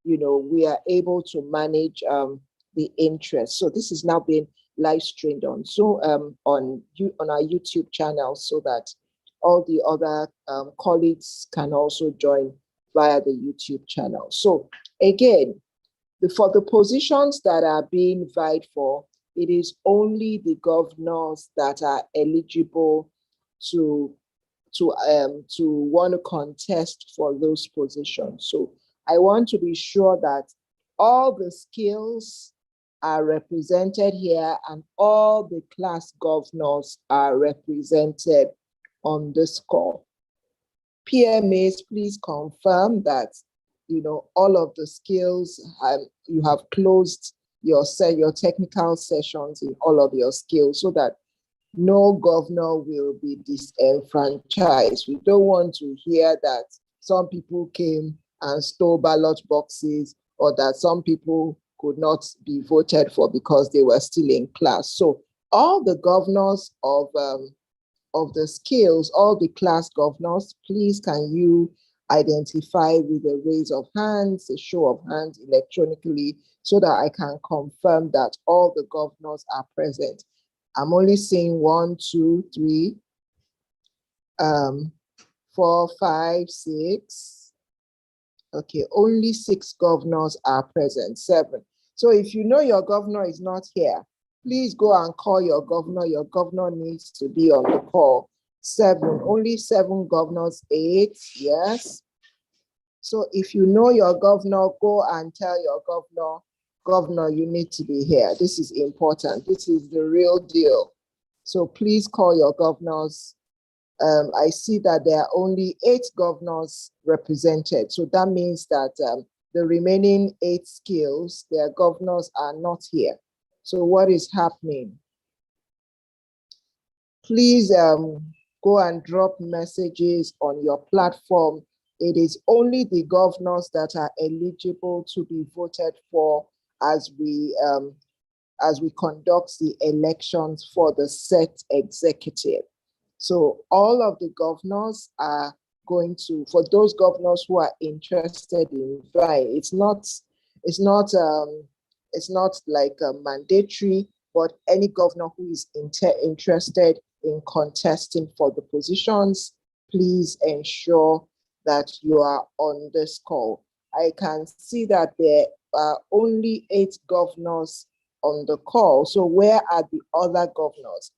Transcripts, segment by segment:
we are able to manage the interest. So this is now being live streamed on on our YouTube channel, so that all the other colleagues can also join via the YouTube channel. So again, for the positions that are being vied for, it is only the governors that are eligible to want to contest for those positions. So I want to be sure that all the skills are represented here and all the class governors are represented on this call. PMAs, please confirm that all of the skills, you have closed your technical sessions in all of your skills, so that no governor will be disenfranchised. We don't want to hear that some people came and stole ballot boxes, or that some people could not be voted for because they were still in class. So all the governors of the skills, all the class governors, please can you identify with a raise of hands, a show of hands electronically, so that I can confirm that all the governors are present. I'm only seeing 1, 2, 3, 4, 5, 6. Okay, only 6 governors are present, 7. So if you know your governor is not here, please go and call your governor. Your governor needs to be on the call. 7, only 7 governors, 8, yes. So if you know your governor, go and tell your governor, you need to be here. This is important. This is the real deal. So please call your governors. I see that there are only 8 governors represented. So that means that the remaining 8 skills, their governors are not here. So what is happening? Please go and drop messages on your platform. It is only the governors that are eligible to be voted for as we conduct the elections for the set executive. So all of the governors are going to, for those governors who are interested in vying, it's not like a mandatory, but any governor who is interested in contesting for the positions, please ensure that you are on this call. I can see that there are only 8 governors on the call. So where are the other governors?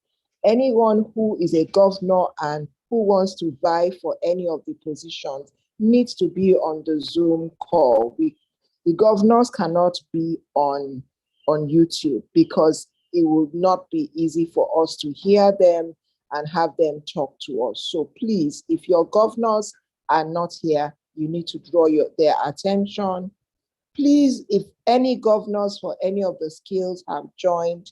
Anyone who is a governor and who wants to vie for any of the positions needs to be on the Zoom call. The governors cannot be on YouTube because it would not be easy for us to hear them and have them talk to us. So please, if your governors are not here, you need to draw their attention. Please, if any governors for any of the skills have joined,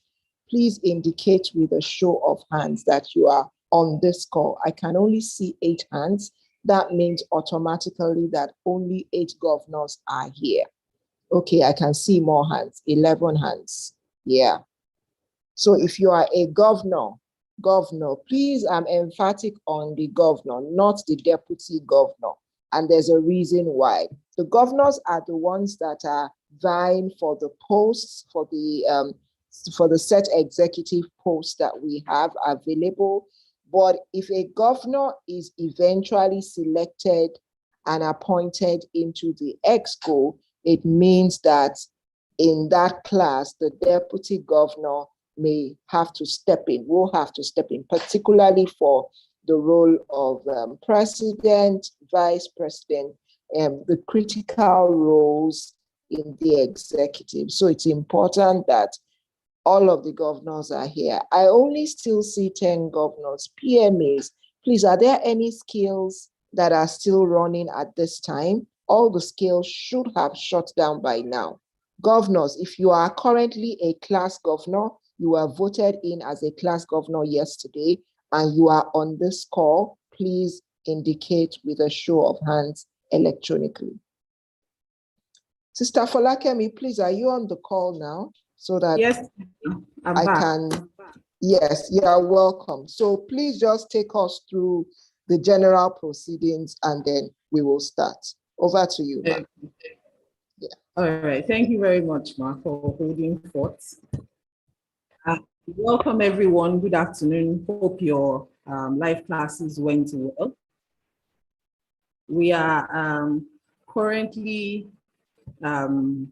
please indicate with a show of hands that you are on this call. I can only see 8 hands. That means automatically that only 8 governors are here. Okay, I can see more hands, 11 hands. Yeah. So if you are a governor, please, I'm emphatic on the governor, not the deputy governor. And there's a reason why. The governors are the ones that are vying for the posts, for the set executive posts that we have available. But if a governor is eventually selected and appointed into the EXCO, it means that in that class, the deputy governor may have to step in, will have to step in, particularly for the role of president, vice president, the critical roles in the executive. So it's important that all of the governors are here. I only still see 10 governors, PMAs. Please, are there any skills that are still running at this time? All the skills should have shut down by now. Governors, if you are currently a class governor, you were voted in as a class governor yesterday, and you are on this call, please indicate with a show of hands electronically. Sister Folakemi, please, are you on the call now? So that yes, I can, yes, you are welcome. So please just take us through the general proceedings and then we will start. Over to you, ma'am. Yeah. All right, thank you very much, Ma, for holding forth. Welcome everyone, good afternoon. Hope your live classes went well. We are currently in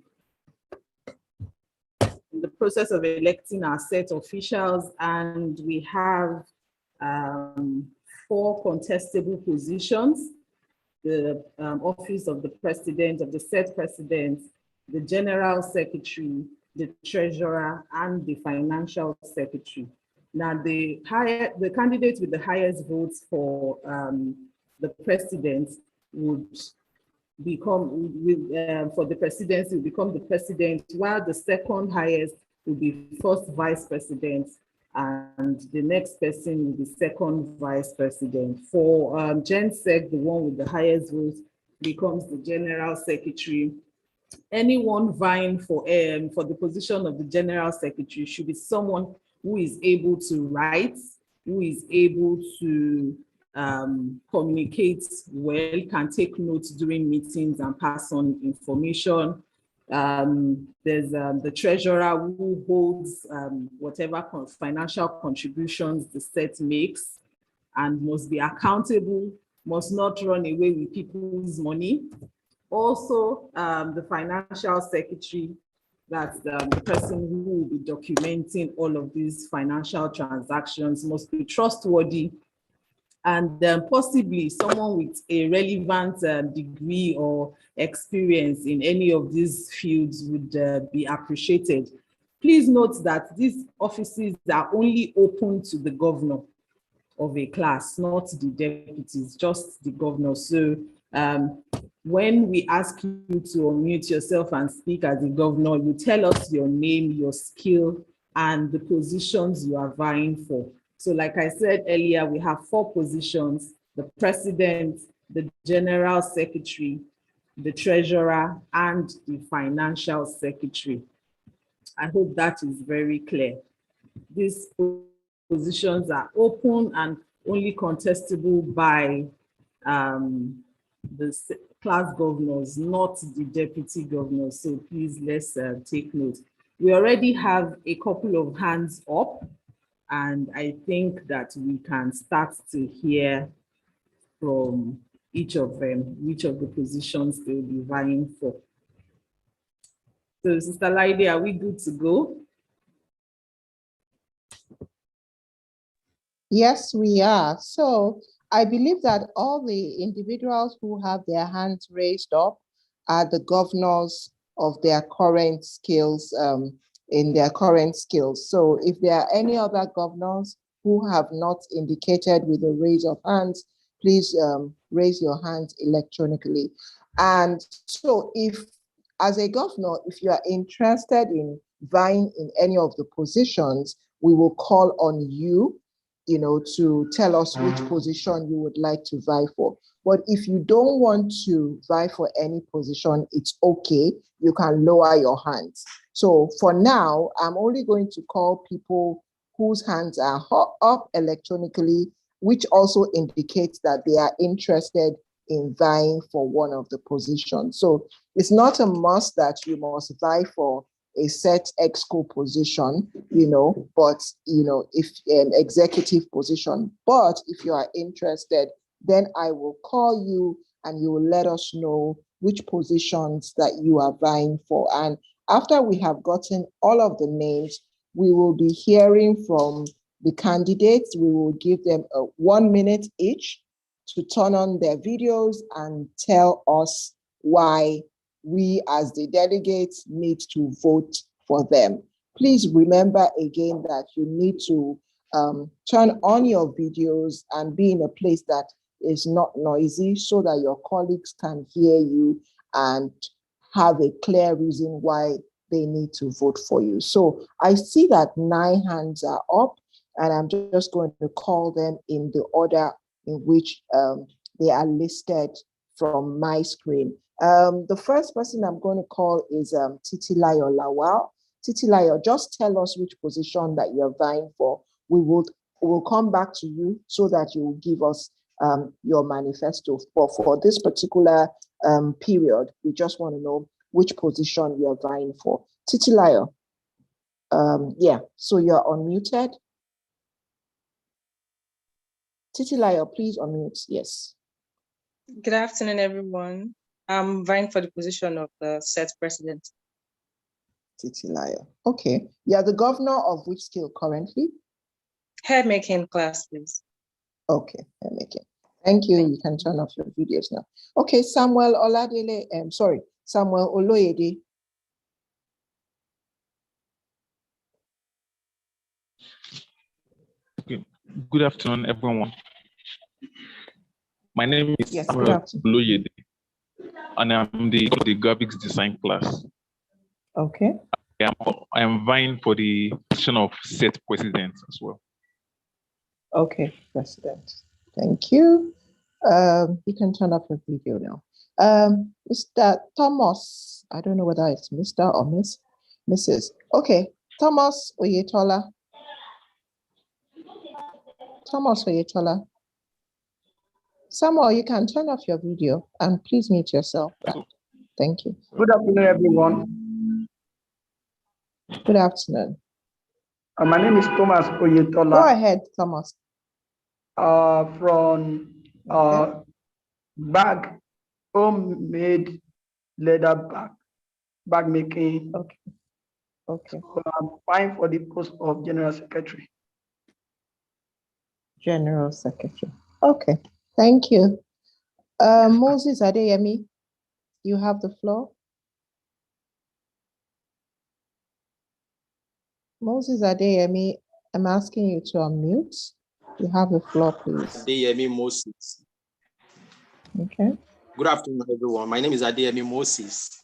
the process of electing our set officials, and we have 4 contestable positions: the office of the president, of the set president, the general secretary, the treasurer, and the financial secretary. Now, the candidate with the highest votes for the president would become, for the presidency, will become the president, while the second highest will be first vice president, and the next person will be second vice president. For GenSec, the one with the highest votes becomes the general secretary. Anyone vying for the position of the general secretary should be someone who is able to write, who is able to communicate well, can take notes during meetings and pass on information. There's the treasurer, who holds whatever financial contributions the set makes and must be accountable, must not run away with people's money. Also, the financial secretary, that's the person who will be documenting all of these financial transactions, must be trustworthy, and possibly someone with a relevant degree or experience in any of these fields would be appreciated. Please note that these offices are only open to the governor of a class, not the deputies, just the governor. So when we ask you to unmute yourself and speak as a governor, you tell us your name, your skill, and the positions you are vying for. So like I said earlier, we have 4 positions: the president, the general secretary, the treasurer, and the financial secretary. I hope that is very clear. These positions are open and only contestable by the class governors, not the deputy governors. So please, let's take note. We already have a couple of hands up, and I think that we can start to hear from each of them, which of the positions they'll be vying for. So, Sister Laide, are we good to go? Yes, we are. So I believe that all the individuals who have their hands raised up are the governors of their current skills, in their current skills. So if there are any other governors who have not indicated with a raise of hands, please raise your hands electronically. And so if, as a governor, if you are interested in vying in any of the positions, we will call on you, to tell us which position you would like to vie for. But if you don't want to vie for any position, it's okay. You can lower your hands. So for now, I'm only going to call people whose hands are up electronically, which also indicates that they are interested in vying for one of the positions. So it's not a must that you must vie for a set exco position, but, if an executive position. But if you are interested, then I will call you and you will let us know which positions that you are vying for. And after we have gotten all of the names, we will be hearing from the candidates. We will give them 1 minute each to turn on their videos and tell us why we as the delegates need to vote for them. Please remember again that you need to turn on your videos and be in a place that is not noisy so that your colleagues can hear you and have a clear reason why they need to vote for you. So I see that 9 hands are up, and I'm just going to call them in the order in which they are listed from my screen. The first person I'm going to call is Titilayo Lawal. Titilayo, just tell us which position that you're vying for. We'll come back to you so that you will give us your manifesto. But for this particular period, we just want to know which position you are vying for. Titilayo, yeah, so you're unmuted. Titilayo, please unmute, yes. Good afternoon, everyone. I'm vying for the position of the set president. Titilayo, okay. You're the governor of which skill currently? Hair-making class, please. Okay, hair-making. Thank you. You can turn off your videos now. Okay, Samuel Oladele, Samuel Oloyede. Okay. Good afternoon, everyone. My name is Yes, Samuel Oloyede, and I'm the graphics design class. Okay. I am vying for the position of set president as well. Okay, president. Thank you. You can turn off your video now. Mr. Thomas, I don't know whether it's Mr. or Mrs. Okay, Thomas Oyetola. Thomas Oyetola. Samuel, you can turn off your video and please mute yourself. Thank you. Good afternoon, everyone. Good afternoon. My name is Thomas Oyetola. Go ahead, Thomas. From bag, homemade leather bag making. Okay. Okay. So I'm vying for the post of General Secretary. General Secretary. Okay. Thank you. Moses Adeyemi, you have the floor. Moses Adeyemi, I'm asking you to unmute. You have the floor, please. Adeyemi Moses. Okay. Good afternoon, everyone. My name is Adeyemi Moses.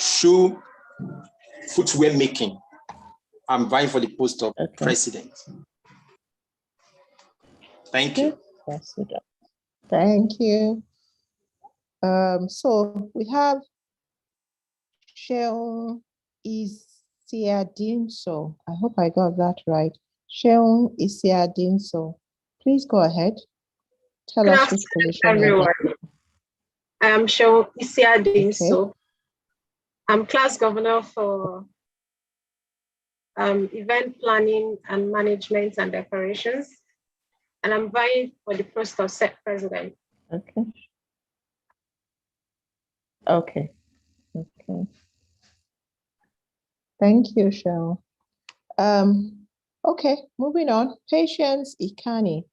Shoe footwear making. I'm vying for the post of president. Thank you. President. Thank you. So we have Sheung Isiadinso. I hope I got that right. Sheung Isiadinso. Please go ahead. Tell us which position. Everyone. I am Sheung Isiadinso. Okay. I'm class governor for event planning and management and decorations. And I'm vying for the post of set president. Okay. Okay. Okay. Thank you, Cheryl. Okay, moving on. Patience Ikani.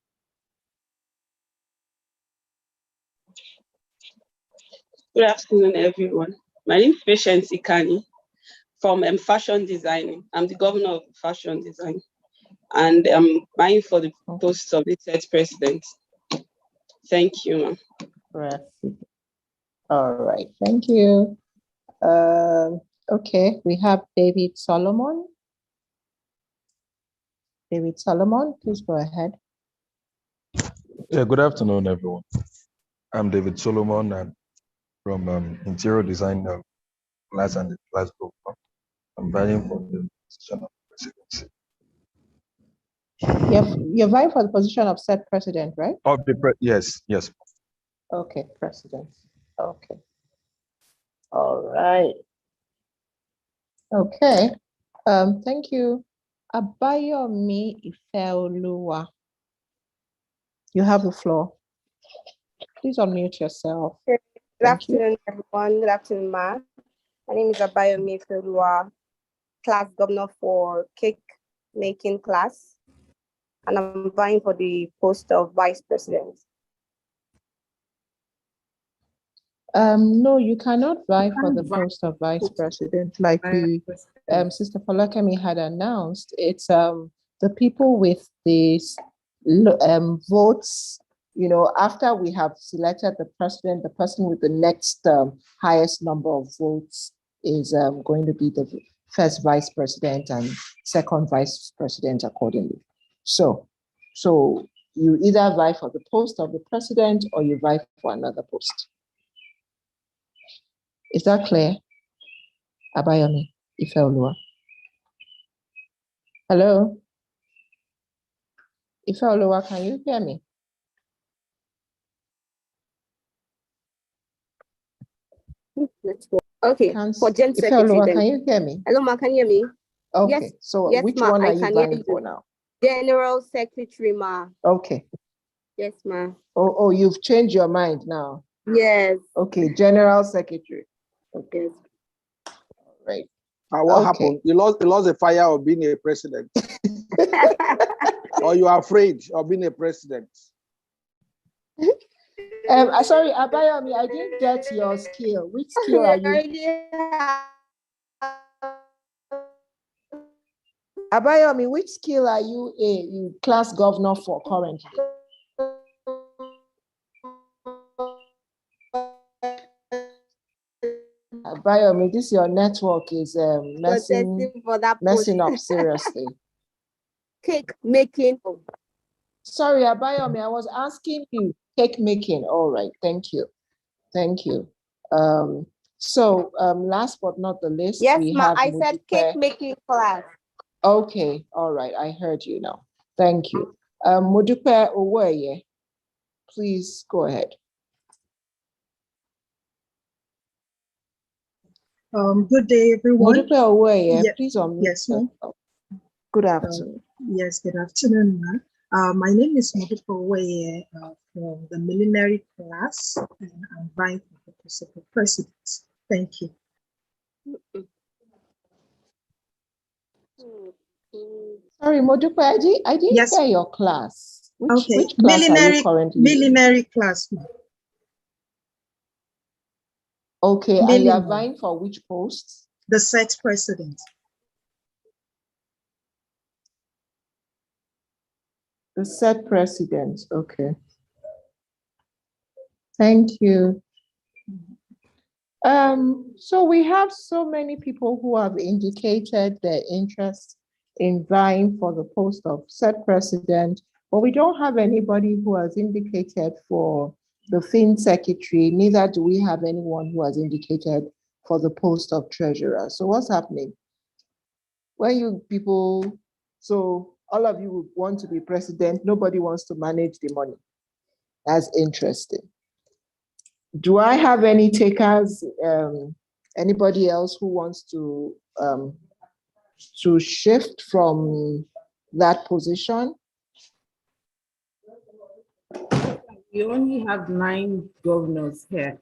Good afternoon, everyone. My name is Patience Ikani from fashion designing. I'm the governor of fashion design, and I'm vying for the post of the set president. Thank you, ma'am. All right, thank you. Okay, we have David Solomon. David Solomon, please go ahead. Yeah, good afternoon, everyone. I'm David Solomon, and from interior design class and the class group. I'm vying for the position of presidency. You're vying for the position of set president, right? Of the yes. Okay, president. Okay. All right. Okay. Thank you. Abayomi Ifeoluwa. You have the floor. Please unmute yourself. Good afternoon, everyone. Good afternoon, Ma. My name is Abayomi Ifeoluwa, class governor for cake making class, and I'm vying for the post of vice president. No, you cannot vie for the post of vice president, like Sister Falakemi had announced. It's the people with these votes. You know, after we have selected the president, the person with the next highest number of votes is going to be the first vice president and second vice president accordingly. So you either vie for the post of the president or you vie for another post. Is that clear? Abayomi Ifeoluwa. Hello? Ifeoluwa, can you hear me? Network. Okay, for Gen If Secretary can then. you hear me? Hello, ma, can you hear me? Okay, Yes, so yes, which ma, one I are you can hear vying you. for now? General Secretary, ma. Okay. Yes, ma. Oh, you've changed your mind now. Yes. Okay, General Secretary. Okay. Yes. Right. What happened? You lost the fire of being a president. Or you are afraid of being a president. Sorry, Abayomi, I didn't get your skill. Which skill are you? Abayomi, which skill are you a class governor for currently? Abayomi, this your network is messing up seriously. Cake making. Sorry, Abayomi, I was asking you cake making. All right, thank you. Thank you. Last but not the least, yes, we ma, have I said cake making class. Okay, all right, I heard you now. Thank you. Modupe Oweye, please go ahead. Good day, everyone. Modupe Oweye, Yeah, please unmute. yes, ma'am. Good afternoon. Yes, good afternoon, ma'am. My name is Modupe Oweye from the millenary class, and I'm vying for the post of president. Thank you. Sorry, Modupe, I didn't Yes. hear your class. Which class millenary, are you currently millenary class. Okay, and you are vying for which post? The set president. The set president, okay. Thank you. So we have so many people who have indicated their interest in vying for the post of set president, but we don't have anybody who has indicated for the fin secretary, neither do we have anyone who has indicated for the post of treasurer. So what's happening? When you people, so all of you would want to be president, nobody wants to manage the money. That's interesting. Do I have any takers? Anybody else who wants to shift from that position? We only have 9 governors here.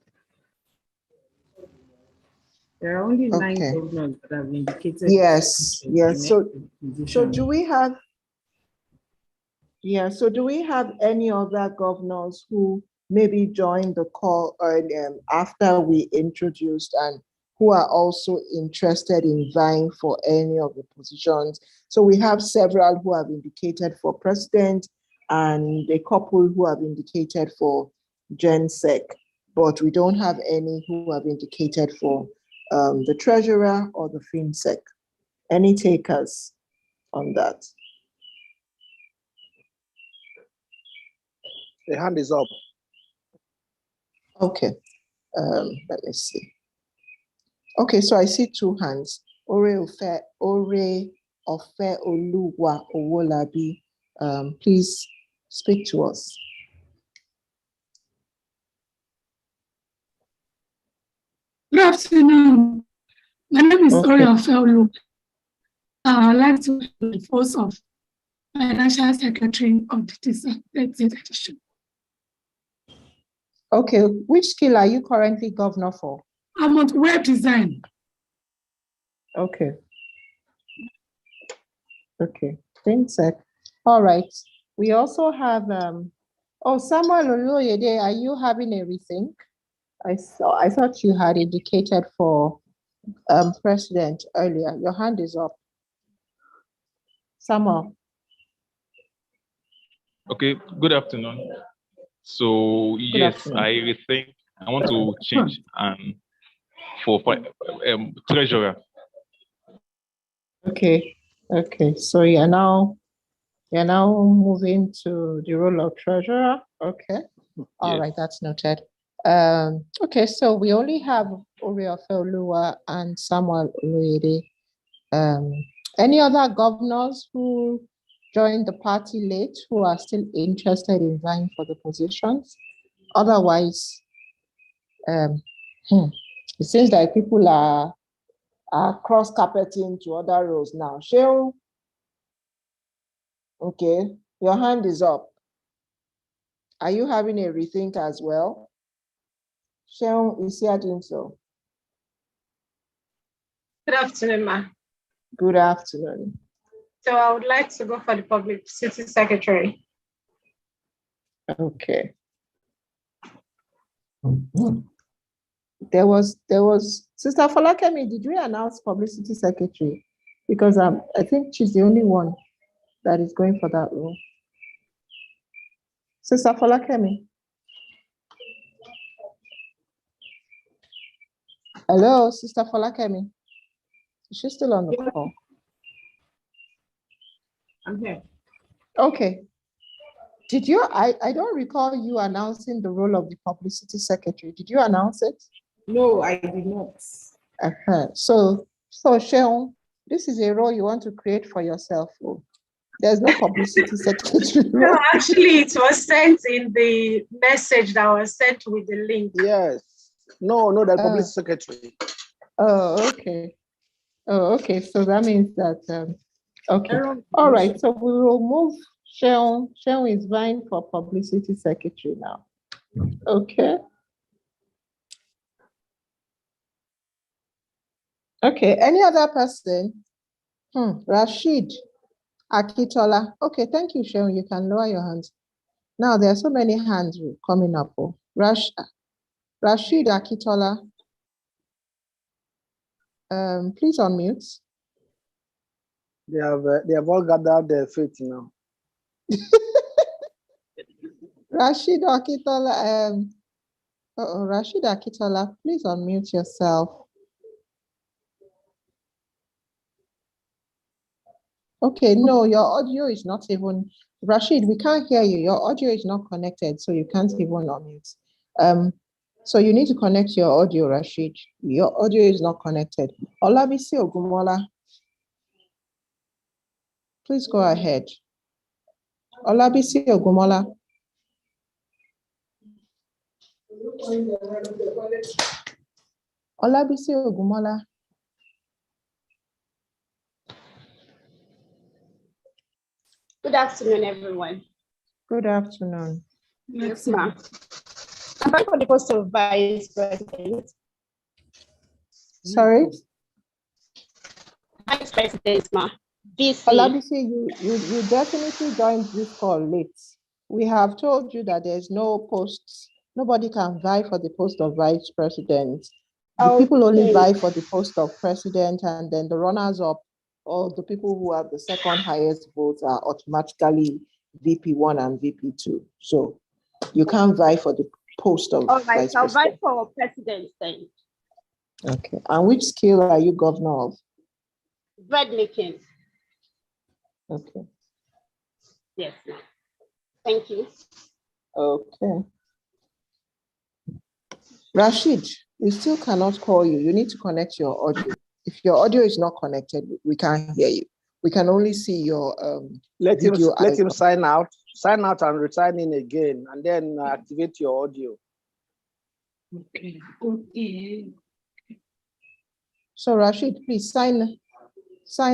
There are only 9 governors that have indicated. Yes. So do we have? Yeah. So do we have any other governors who maybe joined the call after we introduced and who are also interested in vying for any of the positions? So we have several who have indicated for president and a couple who have indicated for Gen Sec, but we don't have any who have indicated for the treasurer or the FinSec. Any takers on that? The hand is up. Okay, let me see. Okay, so I see 2 hands. Ore Ofe Oluwa Owolabi, please speak to us. Good afternoon. My name is Ore Ofe Oluwa. I'd like to be the post of Financial Secretary of the Dsap edition. Okay, which skill are you currently governor for? I'm on web design. Okay. Okay, FinSec. All right. We also have, Samuel Oloyede, are you having a rethink? I thought you had indicated for president earlier. Your hand is up. Samuel. Okay, good afternoon. So yes, I rethink. I want to change and for treasurer. Okay. So you're now moving to the role of treasurer. Okay. All right, that's noted. Okay, so we only have Oriofe Oluwa and Samuel Oloyede. Any other governors who joined the party late who are still interested in vying for the positions? Otherwise, It seems like people are cross-carpeting to other roles now. Sheung, okay, your hand is up. Are you having a rethink as well? Sheung, is here doing so? Good afternoon, ma. Good afternoon. So I would like to go for the publicity secretary. Okay. There was Sister Folakemi, did we announce publicity secretary? Because I think she's the only one that is going for that role. Sister Folakemi. Hello, Sister Folakemi. Is she still on the call? I'm here. Okay. Did you, I don't recall you announcing the role of the publicity secretary. Did you announce it? No, I did not. So Sheung, this is a role you want to create for yourself. Oh. There's no publicity secretary. No, actually, it was sent in the message that was sent with the link. Yes. No, the publicity secretary. Oh, okay. Oh, okay. So that means that, okay. All right. So we will move Sheung. Sheung is vying for publicity secretary now. Okay. Okay. Any other person? Rashid Akitola. Okay. Thank you, Sheung. You can lower your hands. Now there are so many hands coming up. Oh. Rashid Akitola. Please unmute. They have all gathered their faith now. Rashid Akitola, Rashid Akitola, please unmute yourself. Okay, no, your audio is not even, Rashid, we can't hear you. Your audio is not connected, so you can't even unmute. So you need to connect your audio, Rashid. Your audio is not connected. Olabisi Ogumola, please go ahead. Olabisi Ogumola. Olabisi Ogumola. Good afternoon, everyone. Good afternoon. Yes, ma'am. I'm back for the post of vice president. Sorry? Vice president, ma'am. Olabisi, you definitely joined this call late. We have told you that there's no posts. Nobody can vie for the post of vice president. The people only vie for the post of president, and then the runners up, or the people who have the second highest votes, are automatically VP1 and VP2. So you can't vie for the post of all right, vice I'll president. vie for president then. Okay. And which skill are you governor of? Bread making. Okay. Yes, ma'am. Thank you. Okay. Rashid, we still cannot call you. You need to connect your audio. If your audio is not connected, we can't hear you. We can only see your Let him sign out and resign in again, and then activate your audio. Okay. Okay. So Rashid, please sign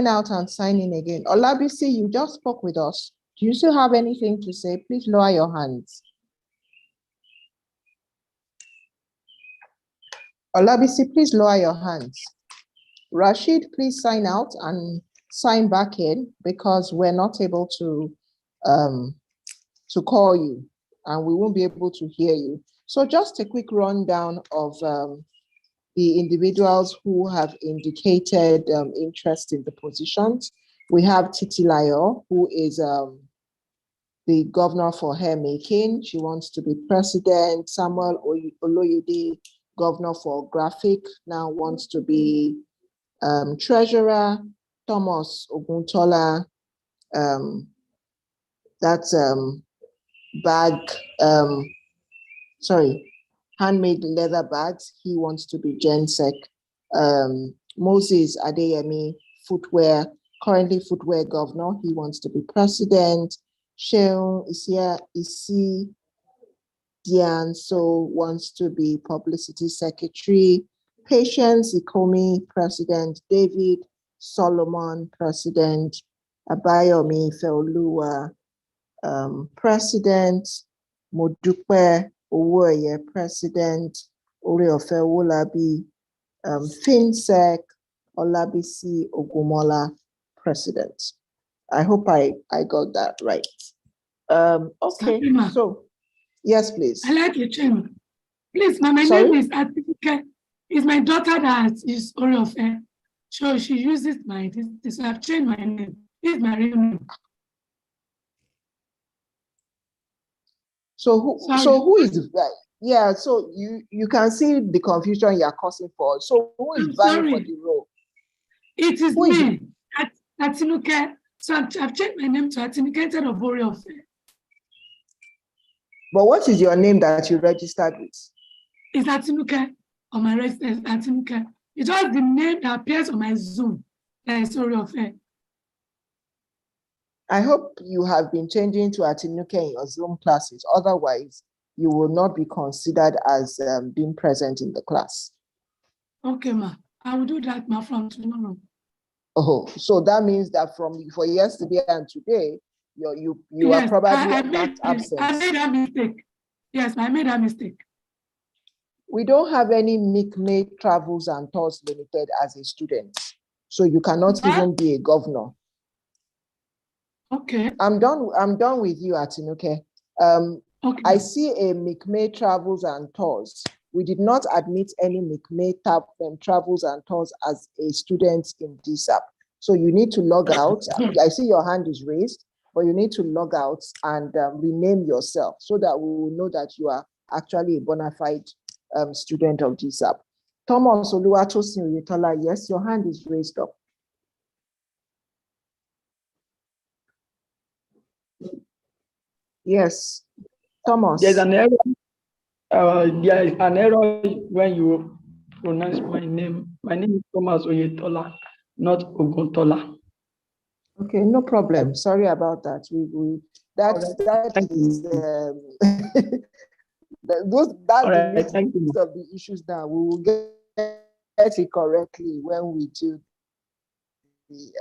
out and sign in again. Olabisi, you just spoke with us. Do you still have anything to say? Please lower your hands. Olabisi, please lower your hands. Rashid, please sign out and sign back in, because we're not able to call you and we won't be able to hear you. So just a quick rundown of the individuals who have indicated interest in the positions. We have Titilayo, who is the governor for hair making. She wants to be president. Samuel Oloyede, governor for graphic, now wants to be treasurer. Thomas Oguntola, that's handmade leather bags. He wants to be GenSec. Moses Adeyemi, footwear, currently footwear governor. He wants to be president. Sheung Isi Dianso wants to be publicity secretary. Patience Ikomi, President. David Solomon, President. Abayomi Feoluwa, President. Modupe Owoye, President. Oreofe Wolabi, FinSec, Olabisi Ogumola, President. I hope I got that right. Okay, so yes, please. I like the chairman. Please, my name is Atinike. It's my daughter that is Oreofe. So she uses this. I've changed my name. This is my real name. So who is yeah, so you can see the confusion you're causing for us. So who is vying for the role? It is me, Atinuke. So I've changed my name to Atinuke instead of Oreofe. But what is your name that you registered with? It's Atinuke on my residence, Atinuke. It's just the name that appears on my Zoom. That is Oreofe. I hope you have been changing to Atinuke in your Zoom classes. Otherwise, you will not be considered as being present in the class. Okay, ma. I will do that, ma, from tomorrow. Oh, so that means that for yesterday and today, you yes, are probably I not absent. I made that mistake. Yes, I made that mistake. We don't have any MICME Travels and Tours Limited as a student, so you cannot even be a governor. Okay. I'm done with you, Atinuke. Okay. I see a MICME Travels and Tours. We did not admit any MICME Travels and Tours as a student in Dsap. So you need to log out. I see your hand is raised, but you need to log out and rename yourself so that we will know that you are actually a bona fide student of Dsap. Thomas Oluwatosin Oyetola, yes, your hand is raised up. Yes, Thomas. There's an error. There is an error when you pronounce my name. My name is Thomas Oyetola, not Oguntola. Okay, no problem. Sorry about that. That's the list of the issues now. We will get it correctly when we do the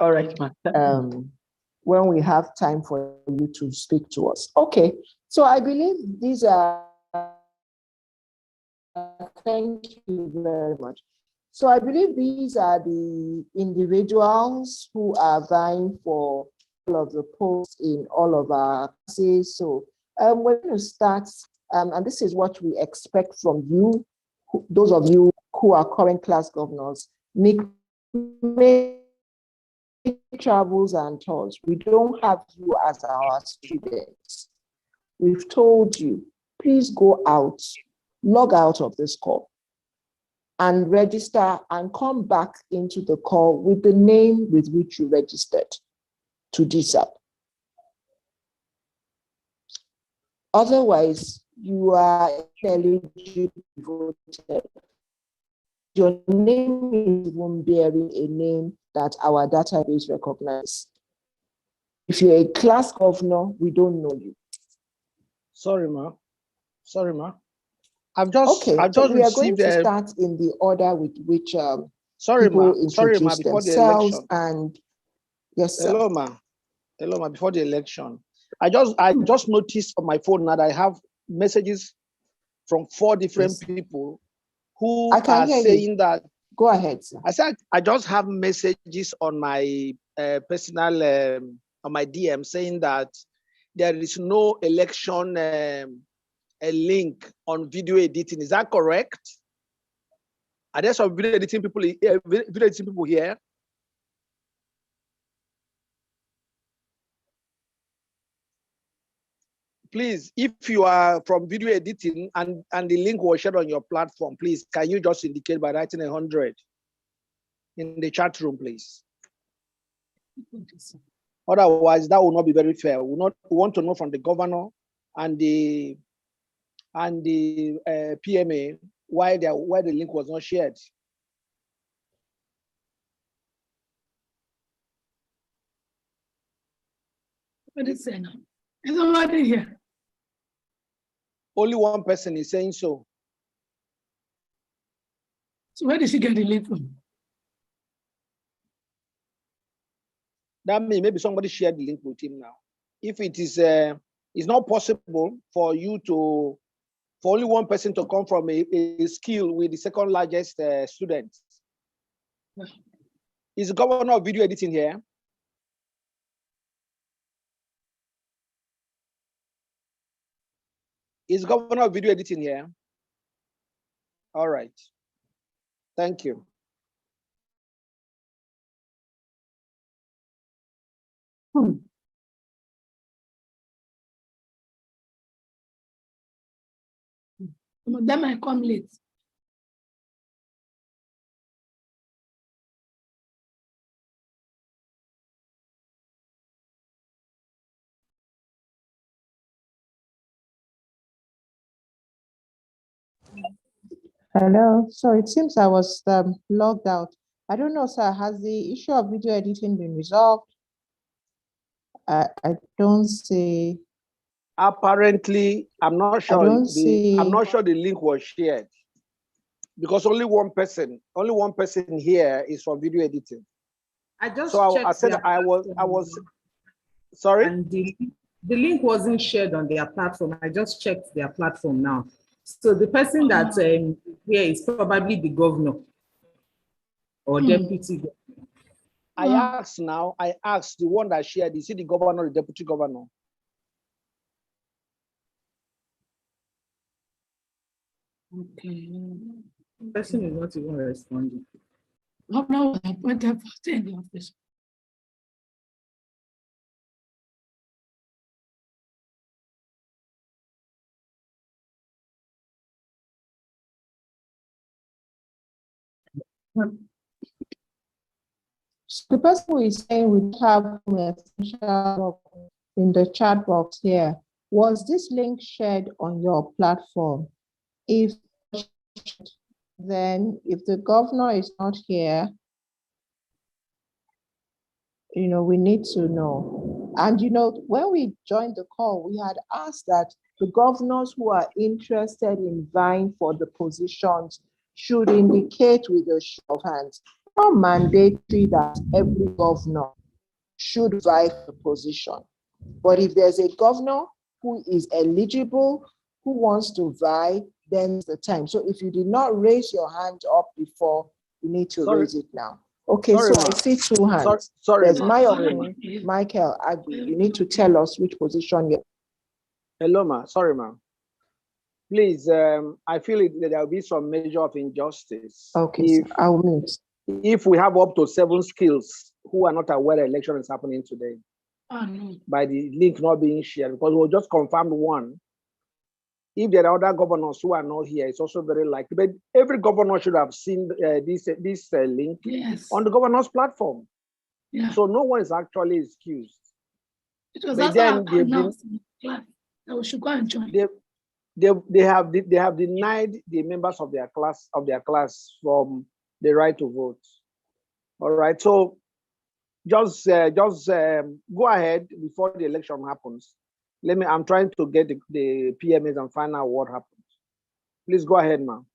all right, ma'am. When we have time for you to speak to us. Okay, so I believe these are, thank you very much. So I believe these are the individuals who are vying for all of the posts in all of our classes. So we're going to start, and this is what we expect from you, those of you who are current class governors. Make Travels and Tours. We don't have you as our students. We've told you, please go out, log out of this call and register and come back into the call with the name with which you registered to Dsap. Otherwise, you are ineligible. Your name is even bearing a name that our database recognizes. If you're a class governor, we don't know you. Sorry, ma. Sorry, ma. We are going to start in the order with which sorry, people ma. introduce Sorry, ma. Before themselves. The election. And yes, sir. Hello, ma. Hello, ma. Before the election, I just noticed on my phone that I have messages from 4 different people who are saying that. Go ahead, sir. I said I just have messages on my personal on my DM saying that there is no election a link on video editing. Is that correct? Are there some video editing people here? Please, if you are from video editing and the link was shared on your platform, please, can you just indicate by writing 100 in the chat room, please? Otherwise, that will not be very fair. We want to know from the governor and the PMA why the link was not shared. What is it now? Is nobody here? Only one person is saying so. So where did she get the link from? That means maybe somebody shared the link with him now. If it is, it's not possible for you to, for only one person to come from a skill with the second largest student. Is the governor of video editing here? Is governor of video editing here? All right. Thank you. Some of them might come late. Hello. So it seems I was logged out. I don't know, sir. Has the issue of video editing been resolved? I don't see. Apparently, I'm not sure. don't see. I'm not sure the link was shared because only one person here is for video editing. I just So I checked said their I was platform, sorry. and the link wasn't shared on their platform. I just checked their platform now. So the person that's here is probably the governor or deputy governor. I asked the one that shared, is it the governor or the deputy governor? Okay. The person is not even responding. Governor was appointed for stay in the office. The person who is saying we have an essential in the chat box here, was this link shared on your platform? If then, if the governor is not here, we need to know. And when we joined the call, we had asked that the governors who are interested in vying for the positions should indicate with a show of hands. Not mandatory that every governor should vie for the position. But if there's a governor who is eligible, who wants to vie, then it's the time. So if you did not raise your hand up before, you need to raise it now. Okay, so I see two hands. There's Michael Agui. You need to tell us which position you're. Hello, ma. Sorry, ma. Please, I feel there will be some measure of injustice. Okay, I'll mute. If we have up to 7 skills who are not aware the election is happening today, by the link not being shared, because we'll just confirm one. If there are other governors who are not here, it's also very likely. But every governor should have seen this link on the governor's platform. Yeah. So no one is actually excused. It was But also then announced in class that we should go and join. They have denied the members of their class from the right to vote. All right. So just go ahead before the election happens. I'm trying to get the PMAs and find out what happens. Please go ahead, ma'am.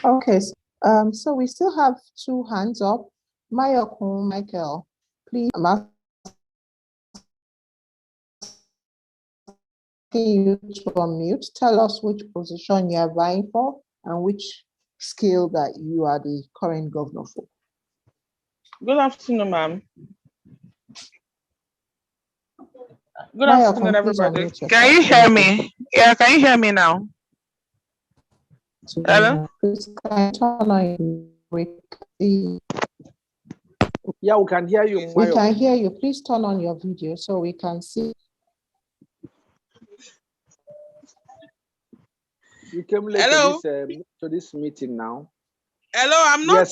Okay, so we still have 2 hands up. Michael, please, I'm asking you to unmute. Tell us which position you are vying for and which skill that you are the current governor for. Good afternoon, ma'am. Good Michael, afternoon, everybody. please Can you hear me? Yeah, can you hear me now? Hello? Please, can you turn on your Yeah, we can hear you. We can hear you. Please turn on your video so we can see. You came late to this meeting now. Hello, I'm not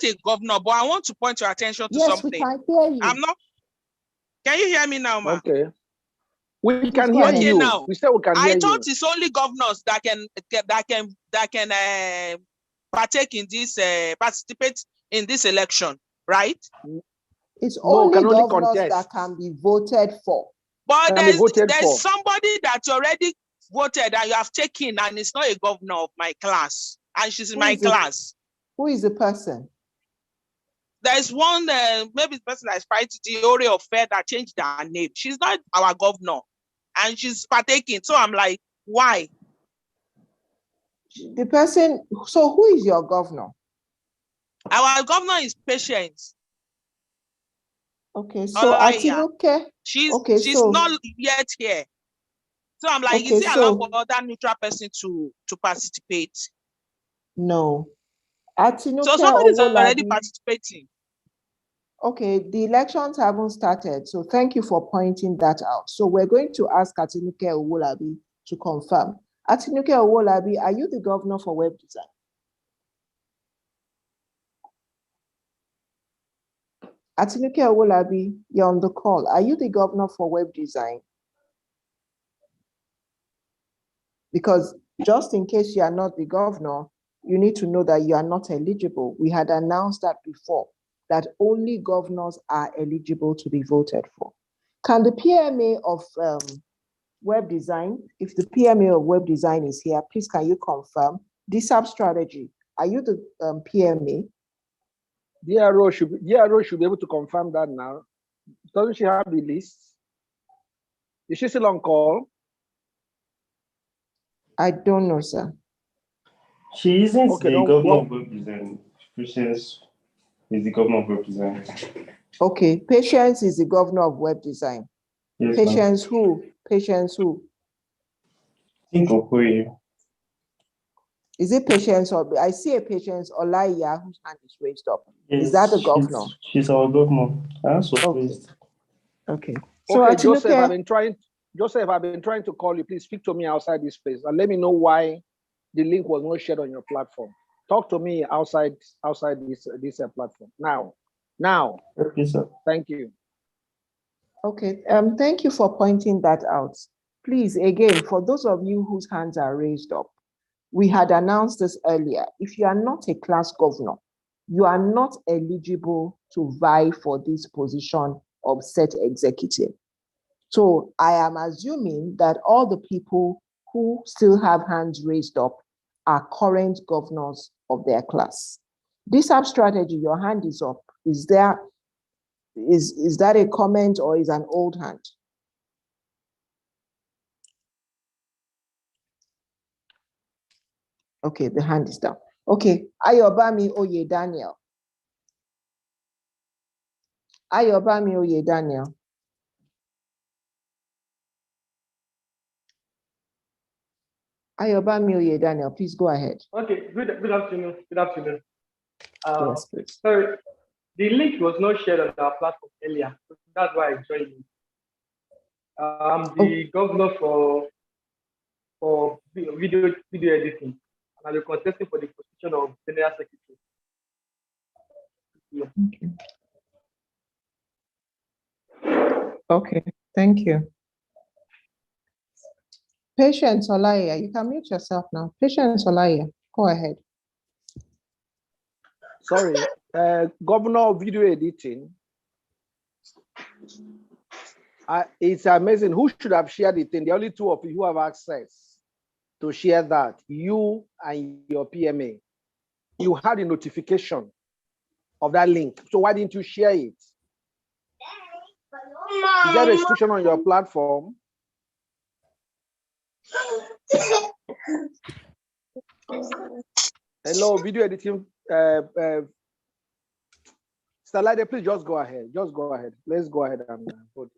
a governor, but I want to point your attention to something. Yes, we can hear you. I'm not. Can you hear me now, ma'am? Okay. We can hear you. Now, we said we can hear you. I thought it's only governors that can partake in this, participate in this election, right? It's No, only can only governors contest. that can be voted for. But Can be voted there's for. somebody that you already voted and you have taken, and it's not a governor of my class, and she's in my class. Who is the person? There's one, maybe the person that's fighting the Ore of Fair that changed her name. She's not our governor, and she's partaking. So I'm like, why? The person, so who is your governor? Our governor is Patience. Okay, so Atinuke. She's not yet here. So I'm like, is it allowed for other neutral person to participate? No. Atinuke So somebody's already Owolabi. participating. Okay, the elections haven't started, so thank you for pointing that out. So we're going to ask Atinuke Owolabi to confirm. Atinuke Owolabi, are you the governor for web design? Atinuke Owolabi, you're on the call. Are you the governor for web design? Because just in case you are not the governor, you need to know that you are not eligible. We had announced that before, that only governors are eligible to be voted for. Can the PMA of web design, if the PMA of web design is here, please can you confirm? Dsap strategy, are you the PMA? DRO should be able to confirm that now. Doesn't she have the list? Is she still on call? I don't know, sir. She isn't Okay, the governor of web design. Patience is the governor of web design. Okay, Patience is the governor of web design. Yes, Patience who? Patience who? I think Okoye. Is it Patience or I see a Patience Olaiya whose hand is raised up? Yes, is that the governor? She's our governor. I'm surprised. Okay. So okay, Joseph, Atinuke, I've been trying to call you. Please speak to me outside this place and let me know why the link was not shared on your platform. Talk to me outside this platform now. Okay, sir. Thank you. Okay. Thank you for pointing that out. Please, again, for those of you whose hands are raised up, we had announced this earlier. If you are not a class governor, you are not eligible to vie for this position of set executive. So I am assuming that all the people who still have hands raised up are current governors of their class. Dsap strategy, your hand is up. Is that a comment or is an old hand? Okay, the hand is down. Okay, Ayobami Oye Daniel. Ayobami Oye Daniel. Ayobami Oye Daniel, please go ahead. Okay, good afternoon. Good afternoon. Yes, please. Sorry, the link was not shared on our platform earlier. So that's why I joined you. I'm the governor for video editing, and I'll be contesting for the position of General Secretary. Yeah. Okay, thank you. Patience Olaiya, you can mute yourself now. Patience Olaiya, go ahead. Sorry, Governor of Video Editing. It's amazing. Who should have shared the thing? The only two of you who have access to share that, you and your PMA. You had a notification of that link. So why didn't you share it? Is there a restriction on your platform? Hello, video editing. Starlight, please just go ahead. Just go ahead. Let's go ahead and vote.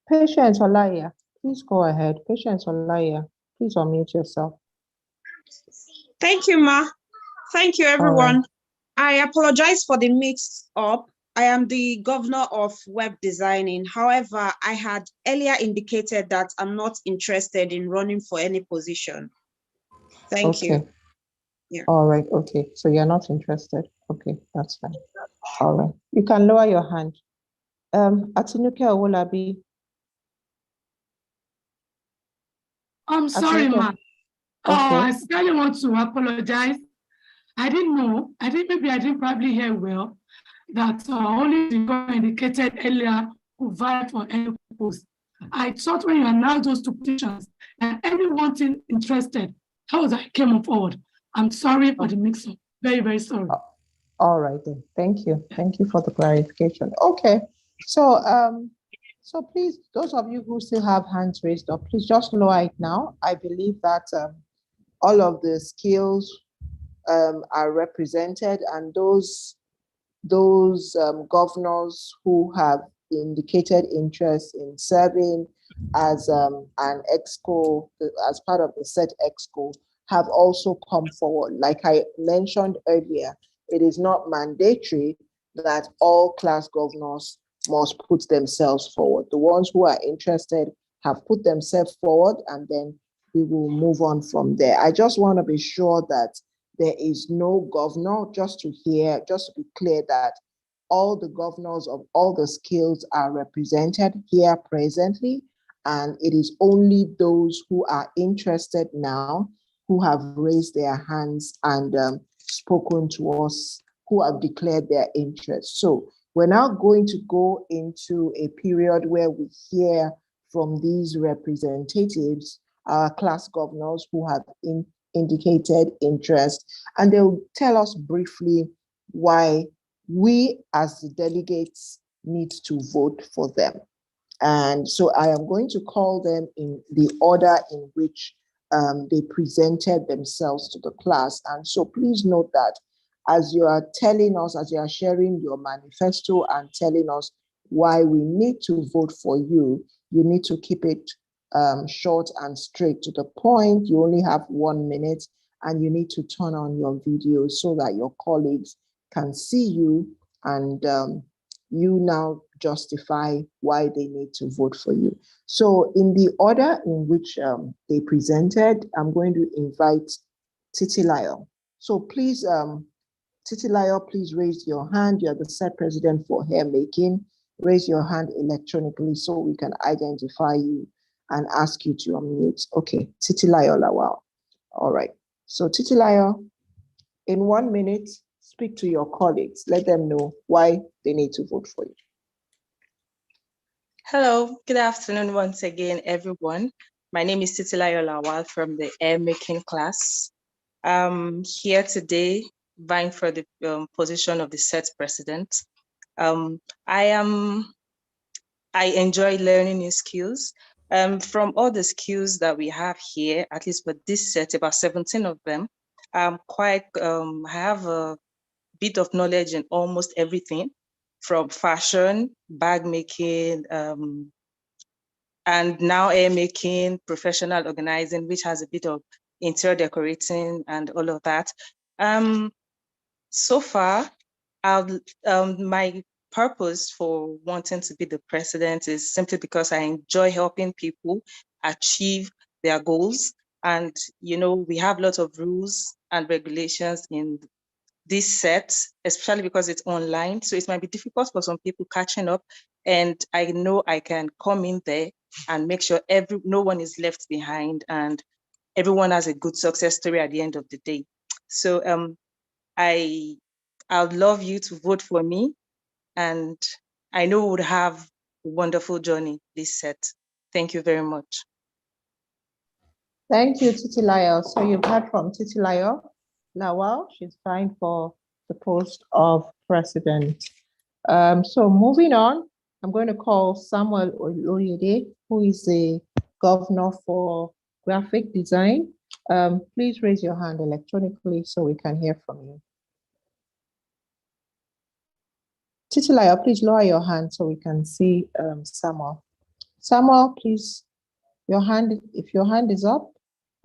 Patience Olaiya, please go ahead. Patience Olaiya, please unmute yourself. Thank you, Ma. Thank you, everyone. I apologize for the mix up. I am the governor of web designing. However, I had earlier indicated that I'm not interested in running for any position. Thank you. Yeah. All right, okay. So you're not interested. Okay, that's fine. All right. You can lower your hand. Atinuke Owolabi. I'm sorry, Atinuke. Ma. Okay. I sincerely want to apologize. I didn't know. Maybe I didn't probably hear well. that only the government indicated earlier could vie for any post. I thought when you announced those two positions and anyone interested, that was I came forward. I'm sorry for the mix-up. Very, very sorry. All right then. Thank you. Thank you for the clarification. Okay. So so please, those of you who still have hands raised up, please just lower it now. I believe that all of the skills are represented, and those governors who have indicated interest in serving as an exco, as part of the set exco, have also come forward. Like I mentioned earlier, it is not mandatory that all class governors must put themselves forward. The ones who are interested have put themselves forward, and then we will move on from there. I just want to be sure that there is no governor, just to be clear that all the governors of all the skills are represented here presently, and it is only those who are interested now who have raised their hands and spoken to us, who have declared their interest. So we're now going to go into a period where we hear from these representatives, our class governors who have indicated interest, and they'll tell us briefly why we as the delegates need to vote for them. And so I am going to call them in the order in which they presented themselves to the class. And so please note that as you are telling us, as you are sharing your manifesto and telling us why we need to vote for you, you need to keep it short and straight to the point. You only have 1 minute, and you need to turn on your video so that your colleagues can see you, and you now justify why they need to vote for you. So in the order in which they presented, I'm going to invite Titilayo. So please, Titilayo, please raise your hand. You're the set president for hair making. Raise your hand electronically so we can identify you and ask you to unmute. Okay, Titilayo Lawal. All right. So Titilayo, in 1 minute, speak to your colleagues. Let them know why they need to vote for you. Hello, good afternoon once again, everyone. My name is Titilayo Lawal from the hair making class. I'm here today vying for the position of the set president. I enjoy learning new skills. From all the skills that we have here, at least for this set, about 17 of them, I have a bit of knowledge in almost everything, from fashion, bag making, and now hair making, professional organizing, which has a bit of interior decorating and all of that. So far, my purpose for wanting to be the president is simply because I enjoy helping people achieve their goals. And, you know, we have lots of rules and regulations in this set, especially because it's online. So it might be difficult for some people catching up. And I know I can come in there and make sure no one is left behind and everyone has a good success story at the end of the day. So I would love you to vote for me, and I know we would have a wonderful journey this set. Thank you very much. Thank you, Titilayo. So you've heard from Titilayo Lawal. She's vying for the post of president. So moving on, I'm going to call Samuel Oyede, who is the governor for graphic design. Please raise your hand electronically so we can hear from you. Titilayo, please lower your hand so we can see Samuel. Samuel, please, if your hand is up,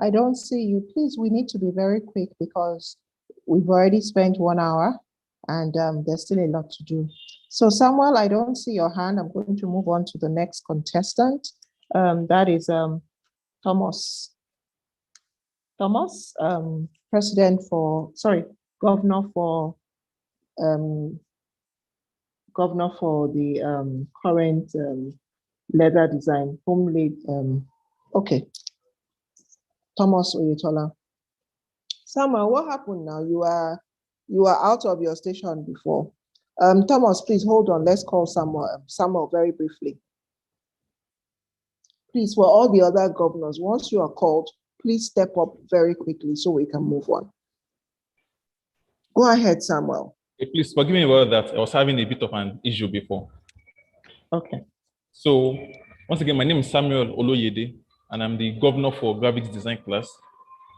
I don't see you. Please, we need to be very quick because we've already spent 1 hour and there's still a lot to do. So Samuel, I don't see your hand. I'm going to move on to the next contestant. That is Thomas. Thomas, governor for the current leather design, okay. Thomas Oyetola. Samuel, what happened now? You are out of your station before. Thomas, please hold on. Let's call Samuel. Samuel, very briefly. Please, for all the other governors, once you are called, please step up very quickly so we can move on. Go ahead, Samuel. Okay, please forgive me about that. I was having a bit of an issue before. Okay. So, once again, my name is Samuel Oloyede, and I'm the governor for graphics design class,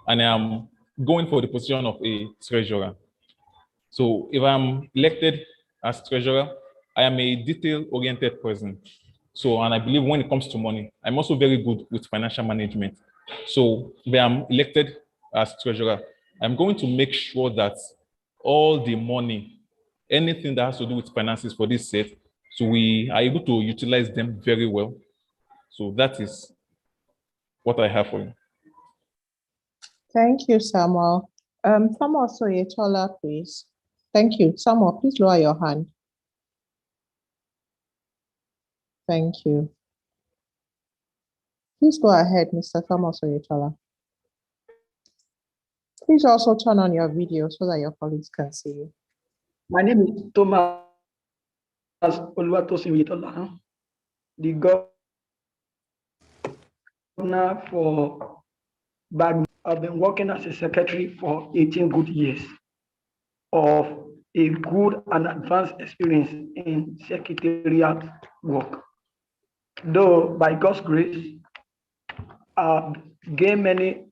and I'm going for the position of a treasurer. So, if I'm elected as treasurer, I am a detail-oriented person. So, and I believe when it comes to money, I'm also very good with financial management. So, if I'm elected as treasurer, I'm going to make sure that all the money, anything that has to do with finances for this set, so we are able to utilize them very well. So that is what I have for you. Thank you, Samuel. Samuel Soyetola, please. Thank you. Samuel, please lower your hand. Thank you. Please go ahead, Mr. Samuel Soyetola. Please also turn on your video so that your colleagues can see you. My name is Thomas Oluwatosin, the governor for Bag. I've been working as a secretary for 18 good years of a good and advanced experience in secretariat work. Though by God's grace, I've gained many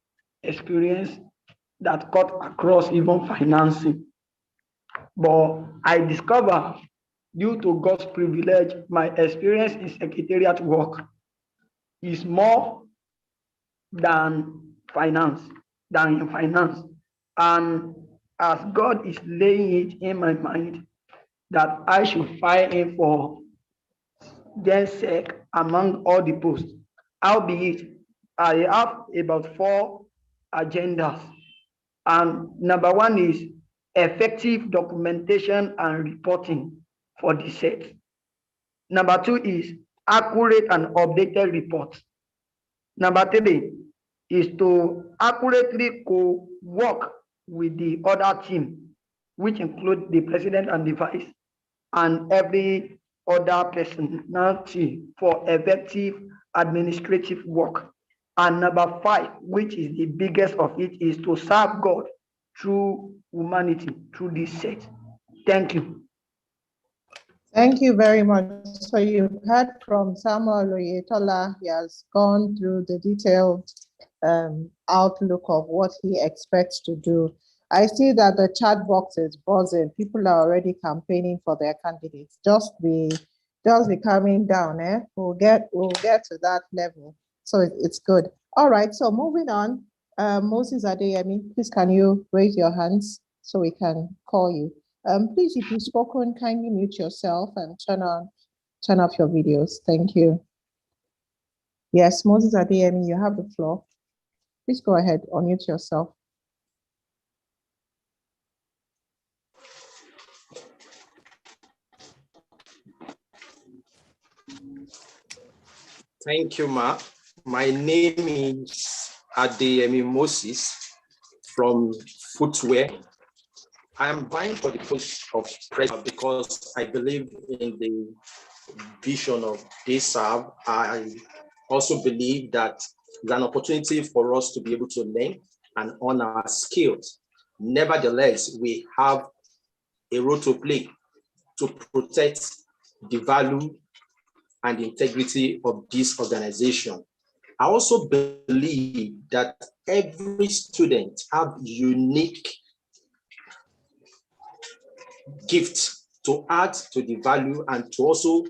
experience that cut across even financing. But I discover, due to God's privilege, my experience in secretariat work is more than finance, And as God is laying it in my mind that I should file in for Dsap among all the posts, albeit I have about 4 agendas. And number 1 is effective documentation and reporting for the set. Number 2 is accurate and updated reports. Number 3 is to accurately co-work with the other team, which include the president and the vice, and every other personality for effective administrative work. And number 5, which is the biggest of it, is to serve God through humanity, through this set. Thank you. Thank you very much. So you've heard from Samuel Oyetola. He has gone through the detailed outlook of what he expects to do. I see that the chat box is buzzing. People are already campaigning for their candidates. Just be coming down. We'll get to that level. So it's good. All right. So moving on. Moses Adeyemi, please can you raise your hands so we can call you? Please, if you've spoken, kindly mute yourself and turn off your videos. Thank you. Yes, Moses Adeyemi, you have the floor. Please go ahead, unmute yourself. Thank you, Ma. My name is Adeyemi Moses from Footwear. I am vying for the post of president because I believe in the vision of Dsap. I also believe that it's an opportunity for us to be able to learn and hone our skills. Nevertheless, we have a role to play to protect the value and integrity of this organization. I also believe that every student have unique gifts to add to the value and to also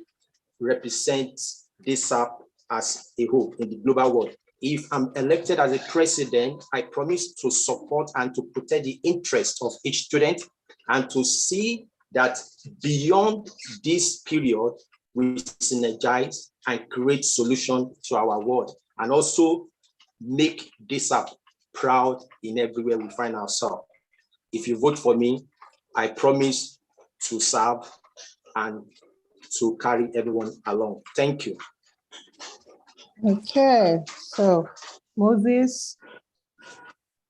represent Dsap as a whole in the global world. If I'm elected as a president, I promise to support and to protect the interests of each student and to see that beyond this period, we synergize and create solutions to our world and also make Dsap proud in everywhere we find ourselves. If you vote for me, I promise to serve and to carry everyone along. Thank you. Okay, so Moses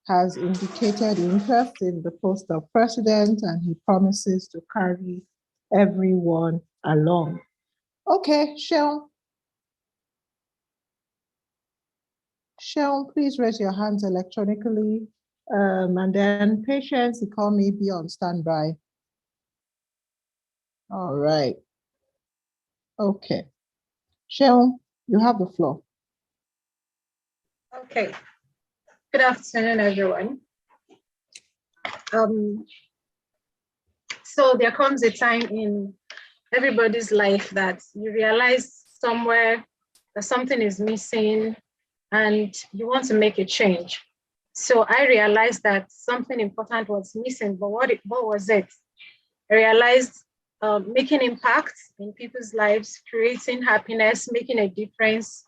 has indicated interest in the post of president and he promises to carry everyone along. Okay, Sharon. Sharon, please raise your hands electronically. And then Patience, you call me, be on standby. All right. Okay. Sharon, you have the floor. Okay. Good afternoon, everyone. So there comes a time in everybody's life that you realize somewhere that something is missing and you want to make a change. So I realized that something important was missing, but what was it? I realized making impact in people's lives, creating happiness, making a difference.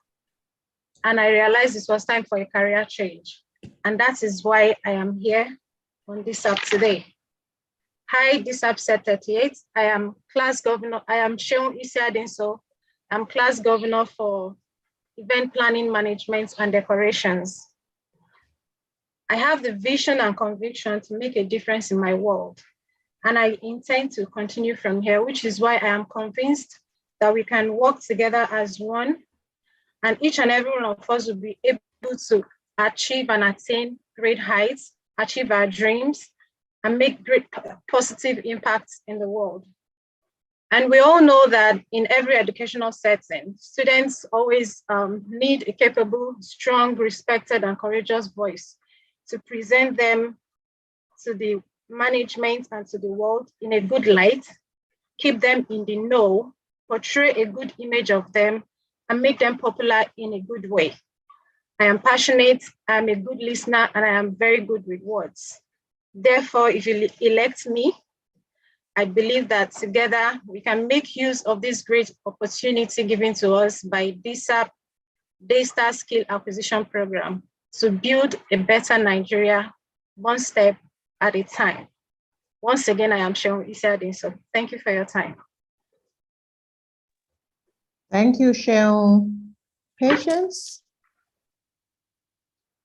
And I realized it was time for a career change. And that is why I am here on Dsap today. Hi, Dsap Set 38. I am class governor. I am Sheon Isiadinso. I'm class governor for event planning, management, and decorations. I have the vision and conviction to make a difference in my world. And I intend to continue from here, which is why I am convinced that we can work together as one, and each and every one of us will be able to achieve and attain great heights, achieve our dreams, and make great positive impacts in the world. And we all know that in every educational setting, students always need a capable, strong, respected, and courageous voice to present them to the management and to the world in a good light, keep them in the know, portray a good image of them, and make them popular in a good way. I am passionate, I'm a good listener, and I am very good with words. Therefore, if you elect me, I believe that together we can make use of this great opportunity given to us by Dsap Daystar Skill Acquisition Program to build a better Nigeria, one step at a time. Once again, I am Sheon Isiadinso. Thank you for your time. Thank you, Sheon. Patience?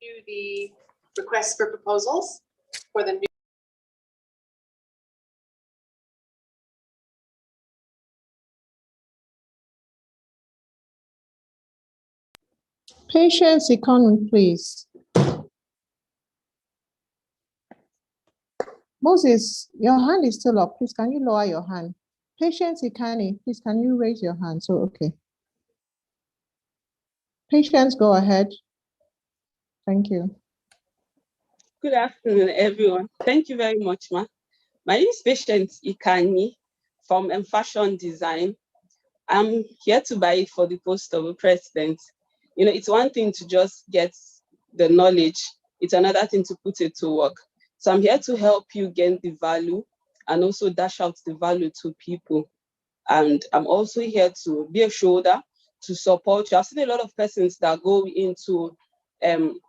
To the request for proposals for the new. Patience, economy, please. Moses, your hand is still up. Please, can you lower your hand? Patience, Ikani, please, can you raise your hand? So, okay. Patience, go ahead. Thank you. Good afternoon, everyone. Thank you very much, Ma. My name is Patience Ikani from Fashion Design. I'm here to buy for the post of a president. You know, it's one thing to just get the knowledge. It's another thing to put it to work. So I'm here to help you gain the value and also dash out the value to people. And I'm also here to be a shoulder to support you. I've seen a lot of persons that go into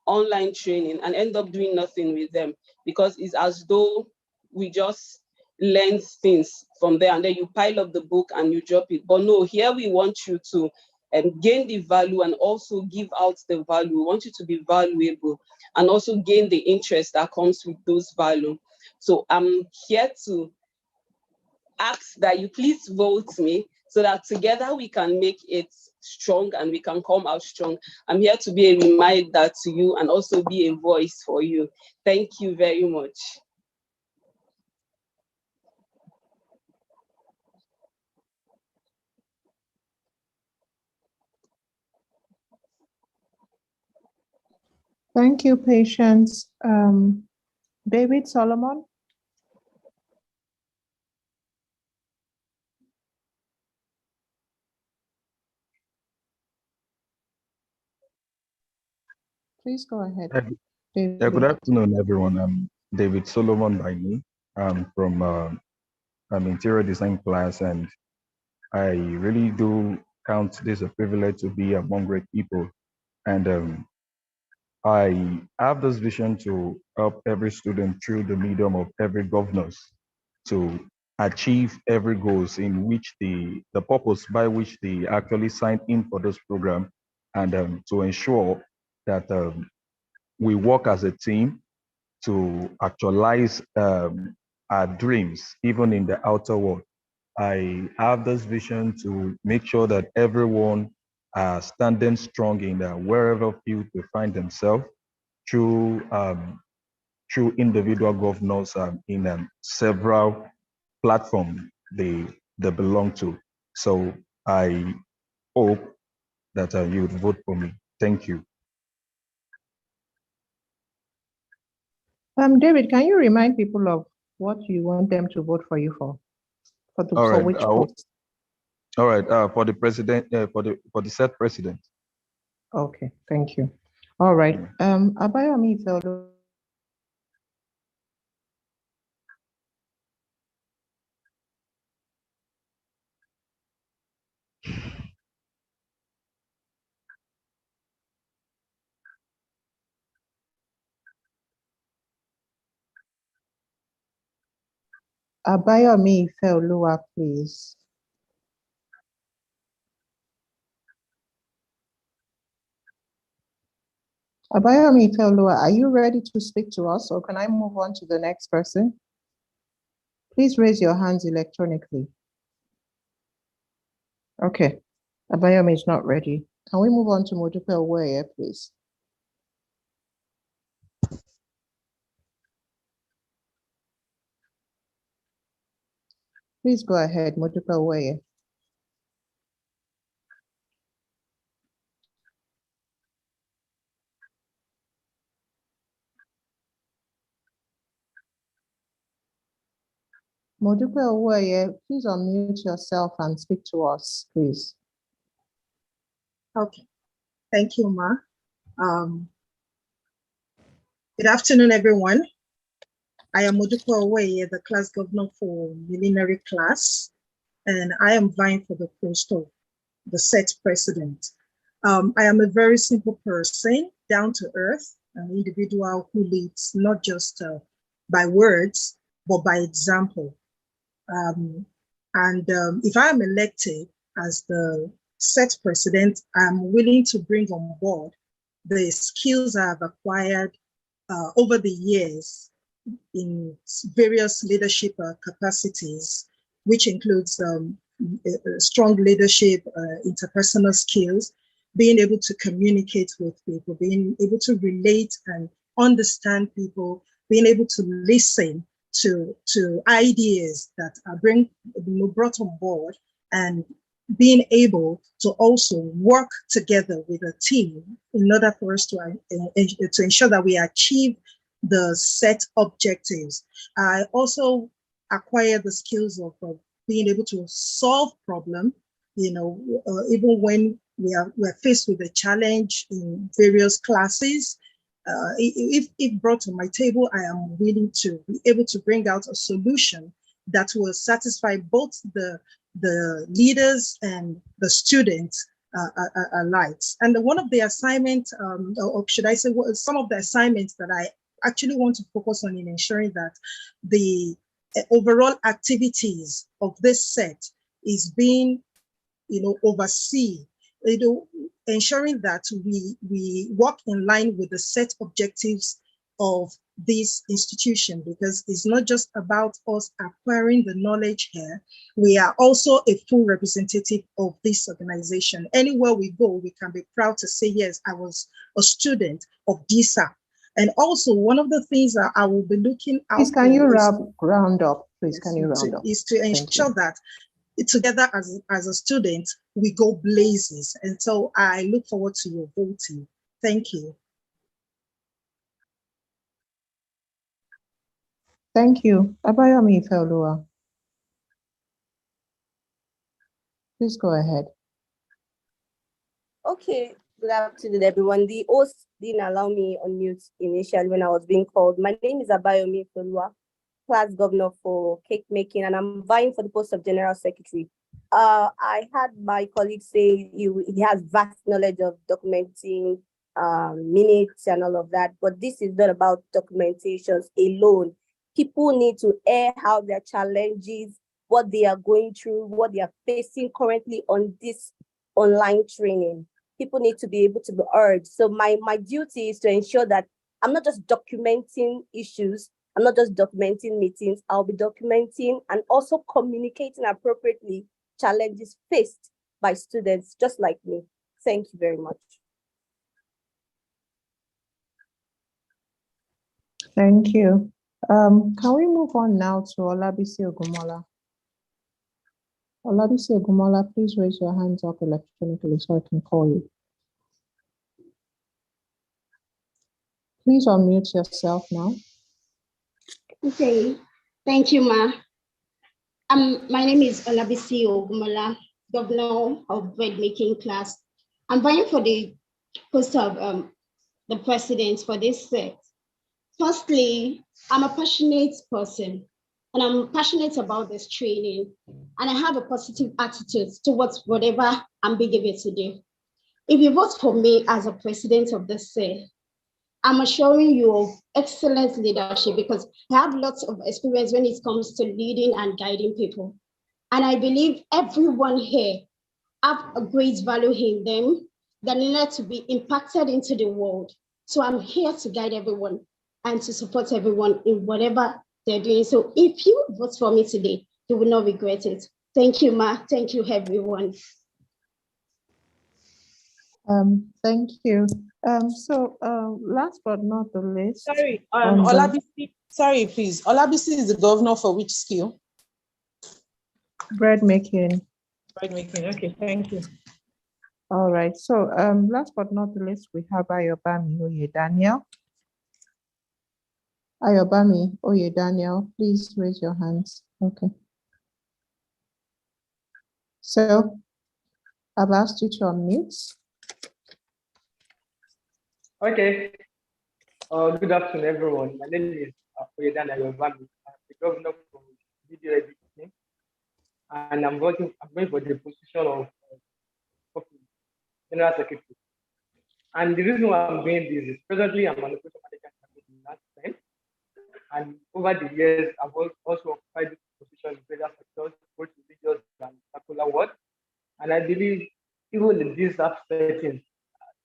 online training and end up doing nothing with them because it's as though we just learn things from there and then you pile up the book and you drop it. But no, here we want you to gain the value and also give out the value. We want you to be valuable and also gain the interest that comes with those value. So I'm here to ask that you please vote me so that together we can make it strong and we can come out strong. I'm here to be a reminder to you and also be a voice for you. Thank you very much. Thank you, Patience. David Solomon? Please go ahead. Yeah, good afternoon, everyone. I'm David Solomon by name. I'm from interior design class, and I really do count this a privilege to be among great people. And I have this vision to help every student through the medium of every governors to achieve every goals in which the purpose by which they actually signed in for this program, and to ensure that we work as a team to actualize our dreams, even in the outer world. I have this vision to make sure that everyone are standing strong in wherever field they find themselves through through individual governors in several platforms they belong to. So I hope that you would vote for me. Thank you. David, can you remind people of what you want them to vote for you for? For which post? All right. For the president, for the set president. Okay, thank you. All right. Abayomi Fellow. Abayomi Fellow, please. Abayomi Fellow, are you ready to speak to us, or can I move on to the next person? Please raise your hands electronically. Okay, Abayomi is not ready. Can we move on to Modupe Oweye, please? Please go ahead, Modupe Oweye. Modupe Oweye, please unmute yourself and speak to us, please. Okay, thank you, Ma. Good afternoon, everyone. I am Modupe Oweye, the class governor for millenary class, and I am vying for the post of the set president. I am a very simple person, down to earth, an individual who leads not just by words, but by example. If I am elected as the set president, I'm willing to bring on board the skills I've acquired over the years in various leadership capacities, which includes strong leadership, interpersonal skills, being able to communicate with people, being able to relate and understand people, being able to listen to ideas that are brought on board, and being able to also work together with a team in order for us to ensure that we achieve the set objectives. I also acquired the skills of being able to solve problems, even when we're faced with a challenge in various classes. If brought to my table, I am willing to be able to bring out a solution that will satisfy both the leaders and the students alike. And one of the assignments, or should I say, some of the assignments that I actually want to focus on in ensuring that the overall activities of this set is being, overseen, ensuring that we work in line with the set objectives of this institution, because it's not just about us acquiring the knowledge here. We are also a full representative of this organization. Anywhere we go, we can be proud to say, yes, I was a student of Dsap. And also, one of the things that I will be looking out Please, can you round up? Please, can you round up? Is to ensure that together as a student, we go blazes. And so I look forward to your voting. Thank you. Thank you. Abayomi Felua. Please go ahead. Okay, good afternoon, everyone. The host didn't allow me on mute initially when I was being called. My name is Abayomi Felua, class governor for cake making, and I'm vying for the post of general secretary. I had my colleague say he has vast knowledge of documenting minutes and all of that, but this is not about documentations alone. People need to air out their challenges, what they are going through, what they are facing currently on this online training. People need to be able to be heard. So my duty is to ensure that I'm not just documenting issues, I'm not just documenting meetings, I'll be documenting and also communicating appropriately challenges faced by students just like me. Thank you very much. Thank you. Can we move on now to Olabisi Ogumola? Olabisi Ogumola, please raise your hands up electronically so I can call you. Please unmute yourself now. Okay, thank you, Ma. My name is Olabisi Ogumola, Governor of Bread Making Class. I'm vying for the post of the president for this set. Firstly, I'm a passionate person and I'm passionate about this training and I have a positive attitude towards whatever I'm being given to do. If you vote for me as a president of this set, I'm assuring you of excellent leadership because I have lots of experience when it comes to leading and guiding people. And I believe everyone here have a great value in them that need to be impacted into the world. So I'm here to guide everyone and to support everyone in whatever they're doing. So if you vote for me today, you will not regret it. Thank you, Ma. Thank you, everyone. Thank you. Last but not the least. Sorry, Olabisi, sorry, please. Olabisi is the governor for which skill? Bread making. Bread making, okay, thank you. All right, so last but not the least, we have Ayobami Oye Daniel. Ayobami Oye Daniel, please raise your hands. Okay. So I've asked you to unmute. Okay. Good afternoon, everyone. My name is Oyedan Ayobami. I'm the governor for video editing, and I'm going for the position of General Secretary. And the reason why I'm doing this is presently I'm an operation manager in that time. And over the years, I've also occupied this position in various sectors, both religious and secular world. And I believe even in these settings,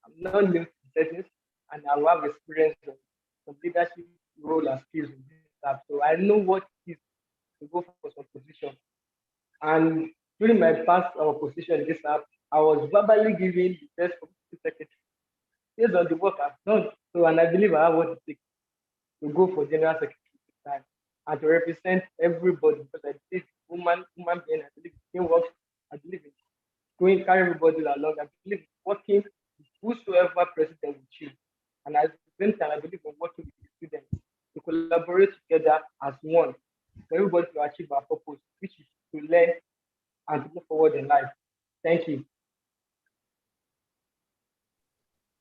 I'm not new to settings, and I have experience of some leadership role and skills in this app. So I know what it is to go for some position. And during my past position in this app, I was verbally given the best community secretary based on the work I've done. So, and I believe I have what it takes to go for general secretary this time and to represent everybody because I believe human being, I believe in work, I believe in going carry everybody along. I believe in working with whosoever president we choose. And at the same time, I believe in working with the students to collaborate together as one for everybody to achieve our purpose, which is to learn and to move forward in life. Thank you.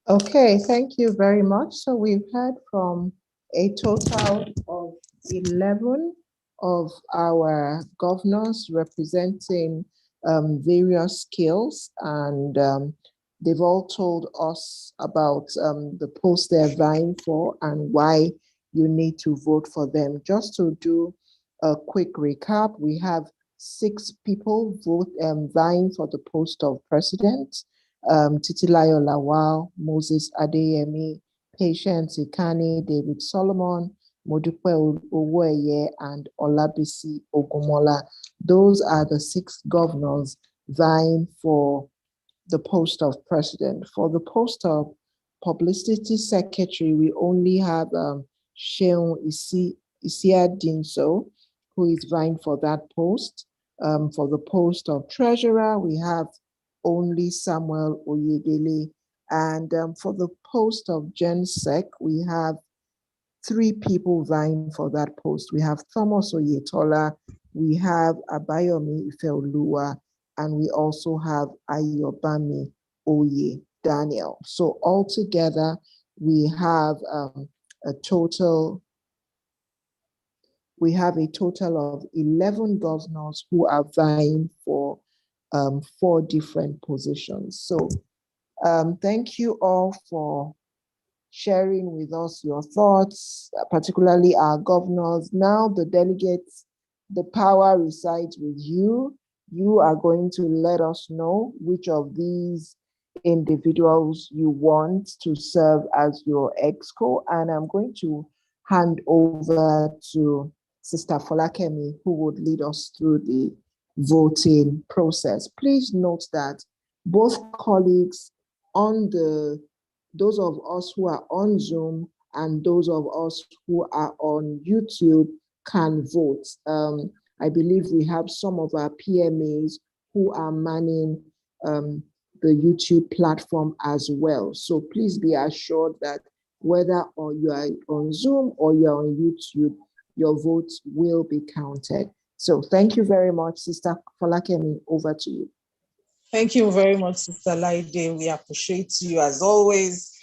Okay, thank you very much. So we've heard from a total of 11 of our governors representing various skills, and they've all told us about the post they're vying for and why you need to vote for them. Just to do a quick recap, we have 6 people vying for the post of president. Titilayo Lawal, Moses Adeyemi, Patience Ikani, David Solomon, Modupe Oweye, and Olabisi Ogumola. Those are the 6 governors vying for the post of president. For the post of publicity secretary, we only have Sheung Isiadinso, who is vying for that post. For the post of treasurer, we have only Samuel Oyedele. And for the post of GenSec, we have 3 people vying for that post. We have Thomas Oyetola, we have Abayomi Ifeoluwa, and we also have Ayobami Oye Daniel. So altogether, we have a total of 11 governors who are vying for 4 different positions. So thank you all for sharing with us your thoughts, particularly our governors. Now the delegates, the power resides with you. You are going to let us know which of these individuals you want to serve as your exco, and I'm going to hand over to Sister Folakemi, who would lead us through the voting process. Please note that both colleagues those of us who are on Zoom and those of us who are on YouTube can vote. I believe we have some of our PMAs who are manning the YouTube platform as well. So please be assured that whether you are on Zoom or you're on YouTube, your votes will be counted. So thank you very much, Sister Folakemi, over to you. Thank you very much, Sister Laide. We appreciate you as always.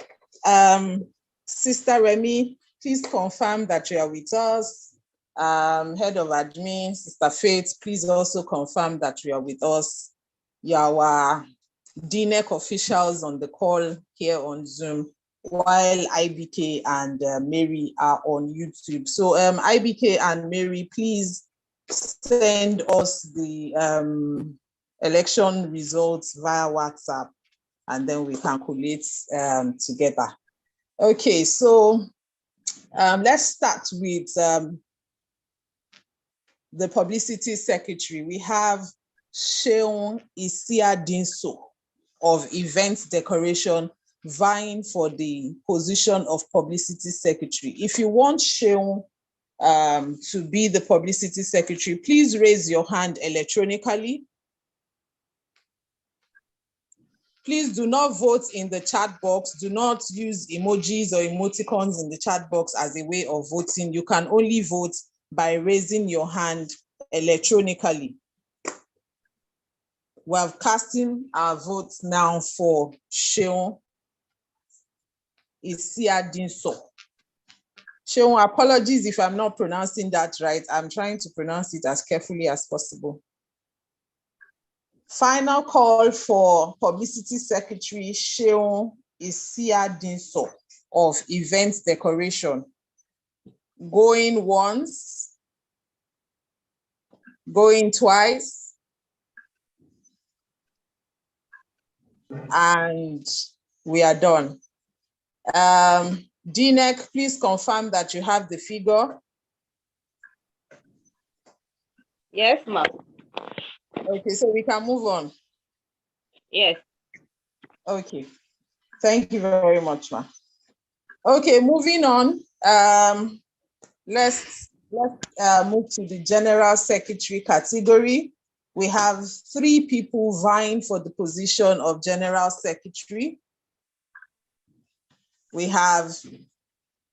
Sister Remy, please confirm that you are with us. Head of Admin, Sister Faith, please also confirm that you are with us. You are our DNEC officials on the call here on Zoom, while IBK and Mary are on YouTube. So IBK and Mary, please send us the election results via WhatsApp, and then we can collate together. Okay, so let's start with the publicity secretary. We have Sheon Isiadinso of Events Decoration vying for the position of publicity secretary. If you want Sheon to be the publicity secretary, please raise your hand electronically. Please do not vote in the chat box. Do not use emojis or emoticons in the chat box as a way of voting. You can only vote by raising your hand electronically. We are casting our votes now for Sheon Isiadinso. Sheon, apologies if I'm not pronouncing that right. I'm trying to pronounce it as carefully as possible. Final call for Publicity Secretary Sheon Isiadinso of Events Decoration. Going once, going twice, and we are done. DNEC, please confirm that you have the figure. Yes, ma'am. Okay, so we can move on. Yes. Okay, thank you very much, ma'am. Okay, moving on. Let's move to the General Secretary category. We have 3 people vying for the position of General Secretary. We have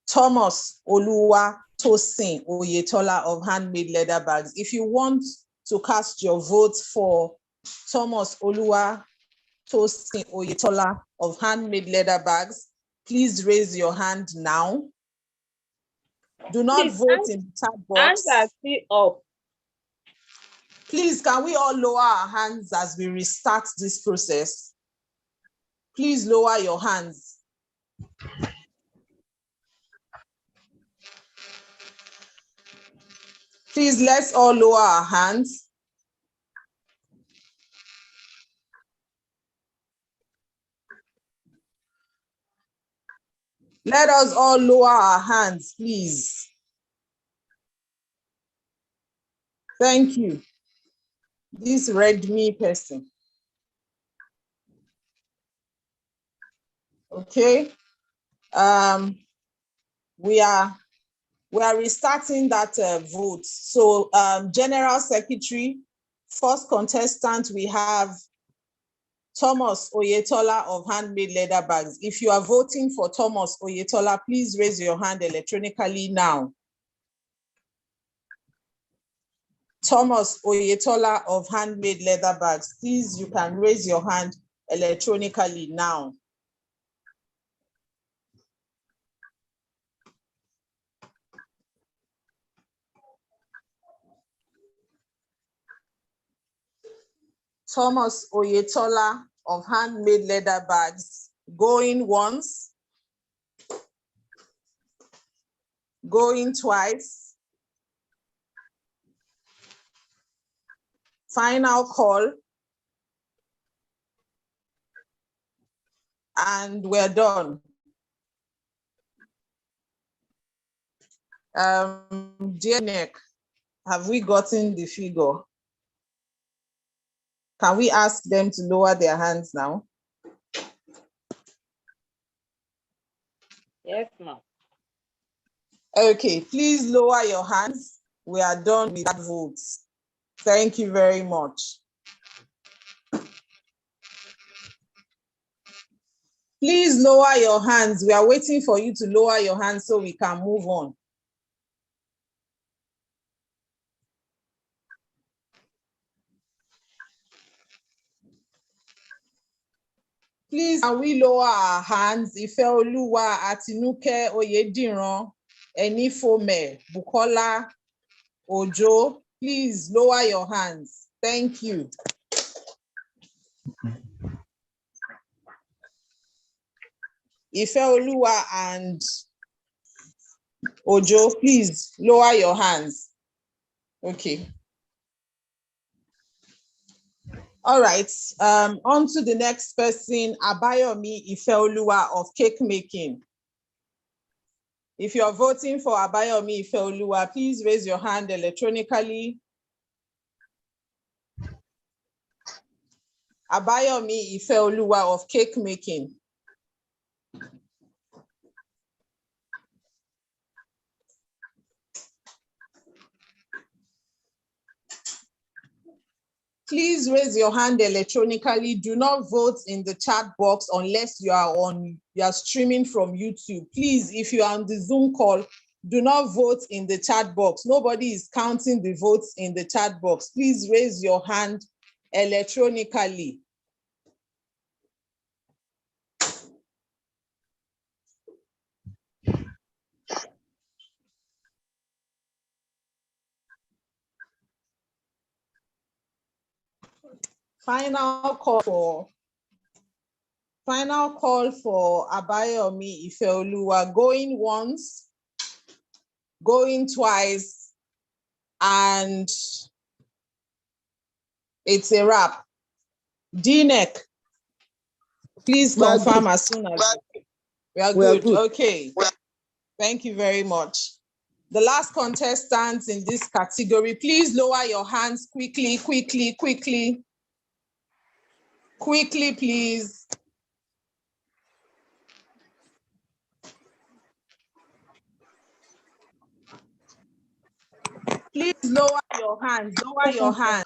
Thomas Oluwa Tosin Oyetola of Handmade Leather Bags. If you want to cast your vote for Thomas Oluwa Tosin Oyetola of Handmade Leather Bags, please raise your hand now. Do not vote in the chat box. Hands are still up. Please, can we all lower our hands as we restart this process? Please lower your hands. Please, let's all lower our hands. Let us all lower our hands, please. Thank you. This read me person. Okay. We are restarting that vote. So General Secretary, first contestant, we have Thomas Oyetola of Handmade Leather Bags. If you are voting for Thomas Oyetola, please raise your hand electronically now. Thomas Oyetola of Handmade Leather Bags, please, you can raise your hand electronically now. Thomas Oyetola of Handmade Leather Bags, going once, going twice. Final call. And we're done. Dear Nick, have we gotten the figure? Can we ask them to lower their hands now? Yes, ma'am. Okay, please lower your hands. We are done with that votes. Thank you very much. Please lower your hands. We are waiting for you to lower your hands so we can move on. Please, can we lower our hands? Ifeoluwa, Atinuke, Oyediran, Enifome, Bukola, Ojo, please lower your hands. Thank you. Ifeoluwa and Ojo, please lower your hands. Okay. All right, on to the next person, Abayomi Ifeoluwa of cake making. If you're voting for Abayomi Ifeoluwa, please raise your hand electronically. Abayomi Ifeoluwa of cake making. Please raise your hand electronically. Do not vote in the chat box unless you are streaming from YouTube. Please, if you are on the Zoom call, do not vote in the chat box. Nobody is counting the votes in the chat box. Please raise your hand electronically. Final call for Abayomi Ifeoluwa, going once, going twice, and it's a wrap. DNEC, please confirm as soon as we are good. Okay. Thank you very much. The last contestant in this category, please lower your hands quickly, quickly, please. Please lower your hands, lower your hands.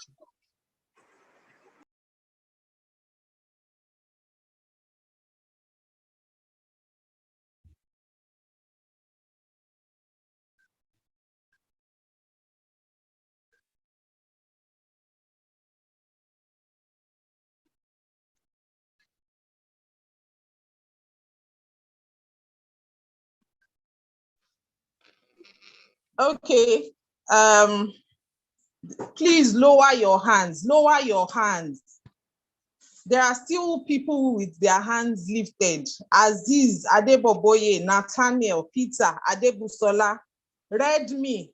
Okay, please lower your hands, lower your hands. There are still people with their hands lifted. Aziz, Adeboboye, Nathaniel, Peter, Adebusola, read me,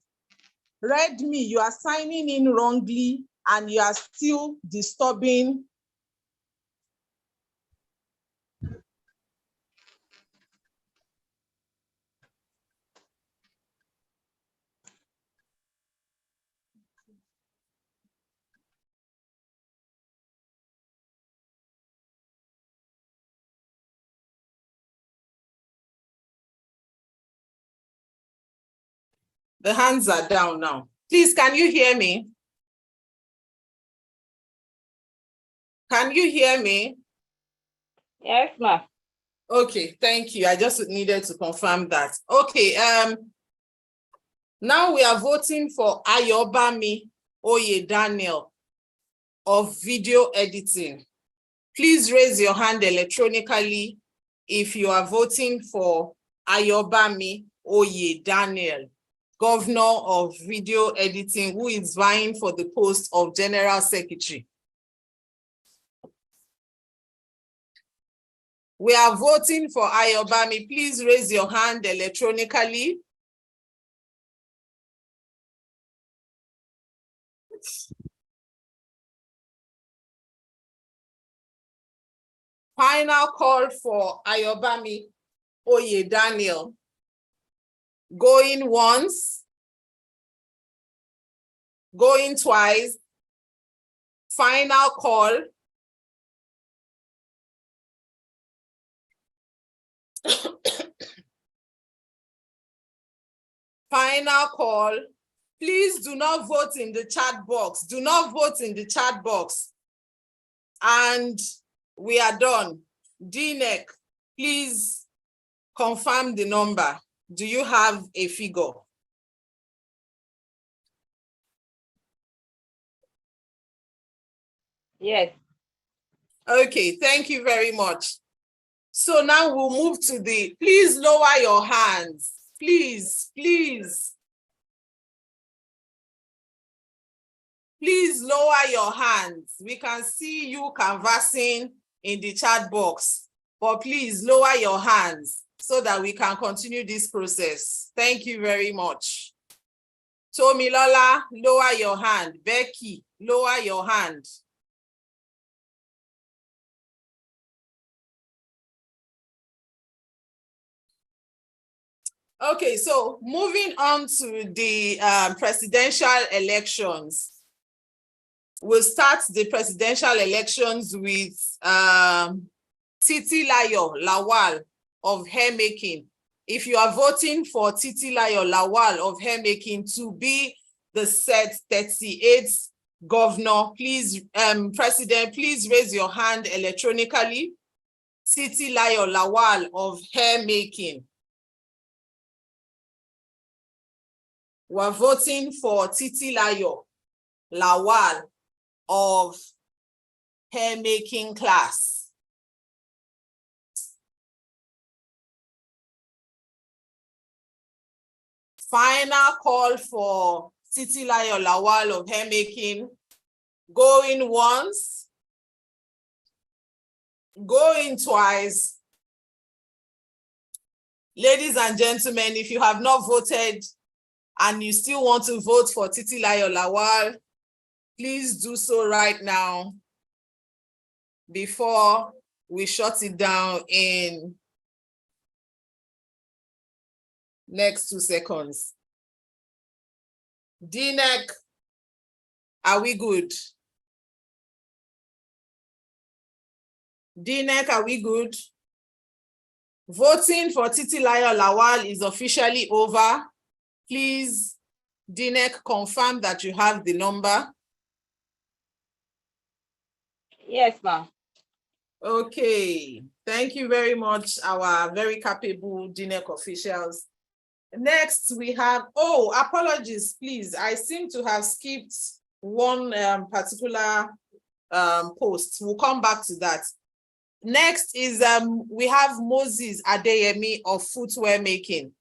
you are signing in wrongly and you are still disturbing. The hands are down now. Please, can you hear me? Can you hear me? Yes, ma'am. Okay, thank you. I just needed to confirm that. Okay, now we are voting for Ayobami Oye Daniel of video editing. Please raise your hand electronically if you are voting for Ayobami Oye Daniel, Governor of Video Editing, who is vying for the post of General Secretary. We are voting for Ayobami. Please raise your hand electronically. Final call for Ayobami Oye Daniel. Going once, going twice, final call. Final call. Please do not vote in the chat box. Do not vote in the chat box. And we are done. DNEC, please confirm the number. Do you have a figure? Yes. Okay, thank you very much. So now we'll move to the, please lower your hands. Please, please. Please lower your hands. We can see you canvassing in the chat box, but please lower your hands so that we can continue this process. Thank you very much. Tomilola, lower your hand. Becky, lower your hand. Okay, so moving on to the presidential elections. We'll start the presidential elections with Titilayo Lawal of hairmaking. If you are voting for Titilayo Lawal of hairmaking to be the set 38th governor, please, President, please raise your hand electronically. Titilayo Lawal of hairmaking. We're voting for Titilayo Lawal of hairmaking class. Final call for Titilayo Lawal of hairmaking. Going once, going twice. Ladies and gentlemen, if you have not voted and you still want to vote for Titilayo Lawal, please do so right now before we shut it down in next 2 seconds. DNEC, are we good? DNEC, are we good? Voting for Titilayo Lawal is officially over. Please, DNEC, confirm that you have the number. Yes, ma'am. Okay, thank you very much, our very capable DNEC officials. Next, we have, oh, apologies, please. I seem to have skipped one particular post. We'll come back to that. Next is, we have Moses Adeyemi of footwear making.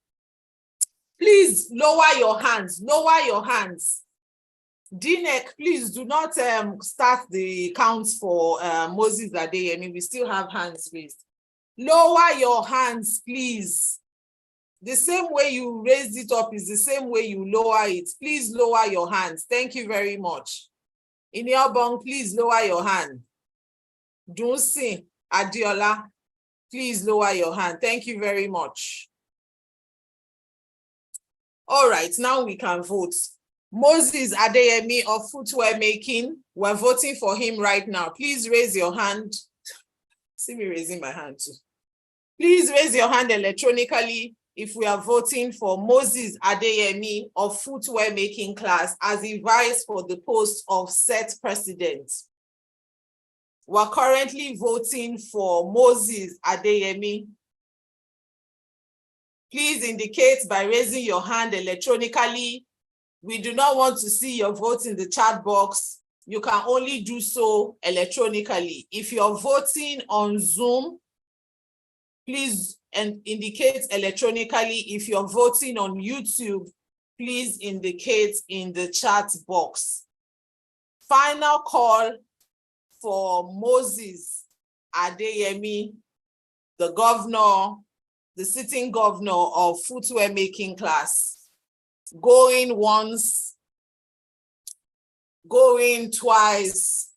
Please lower your hands, lower your hands. DNEC, please do not start the counts for Moses Adeyemi. We still have hands raised. Lower your hands, please. The same way you raised it up is the same way you lower it. Please lower your hands. Thank you very much. Iniobong, please lower your hand. Dunsin Adiola, please lower your hand. Thank you very much. All right, now we can vote. Moses Adeyemi of footwear making, we're voting for him right now. Please raise your hand. See me raising my hand too. Please raise your hand electronically if we are voting for Moses Adeyemi of footwear making class as he vies for the post of set president. We're currently voting for Moses Adeyemi. Please indicate by raising your hand electronically. We do not want to see your vote in the chat box. You can only do so electronically. If you're voting on Zoom, please indicate electronically. If you're voting on YouTube, please indicate in the chat box. Final call for Moses Adeyemi, the governor, the sitting governor of footwear making class. Going once, going twice,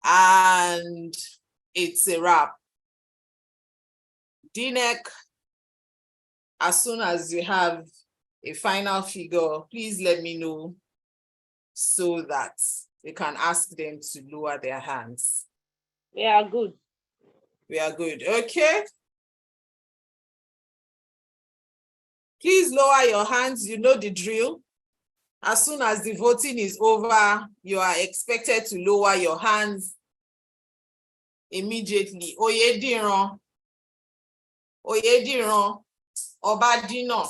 and it's a wrap. DNEC, as soon as you have a final figure, please let me know so that we can ask them to lower their hands. We are good. We are good. Okay. Please lower your hands. You know the drill. As soon as the voting is over, you are expected to lower your hands immediately. Oyediran, Oyediran, Obadino,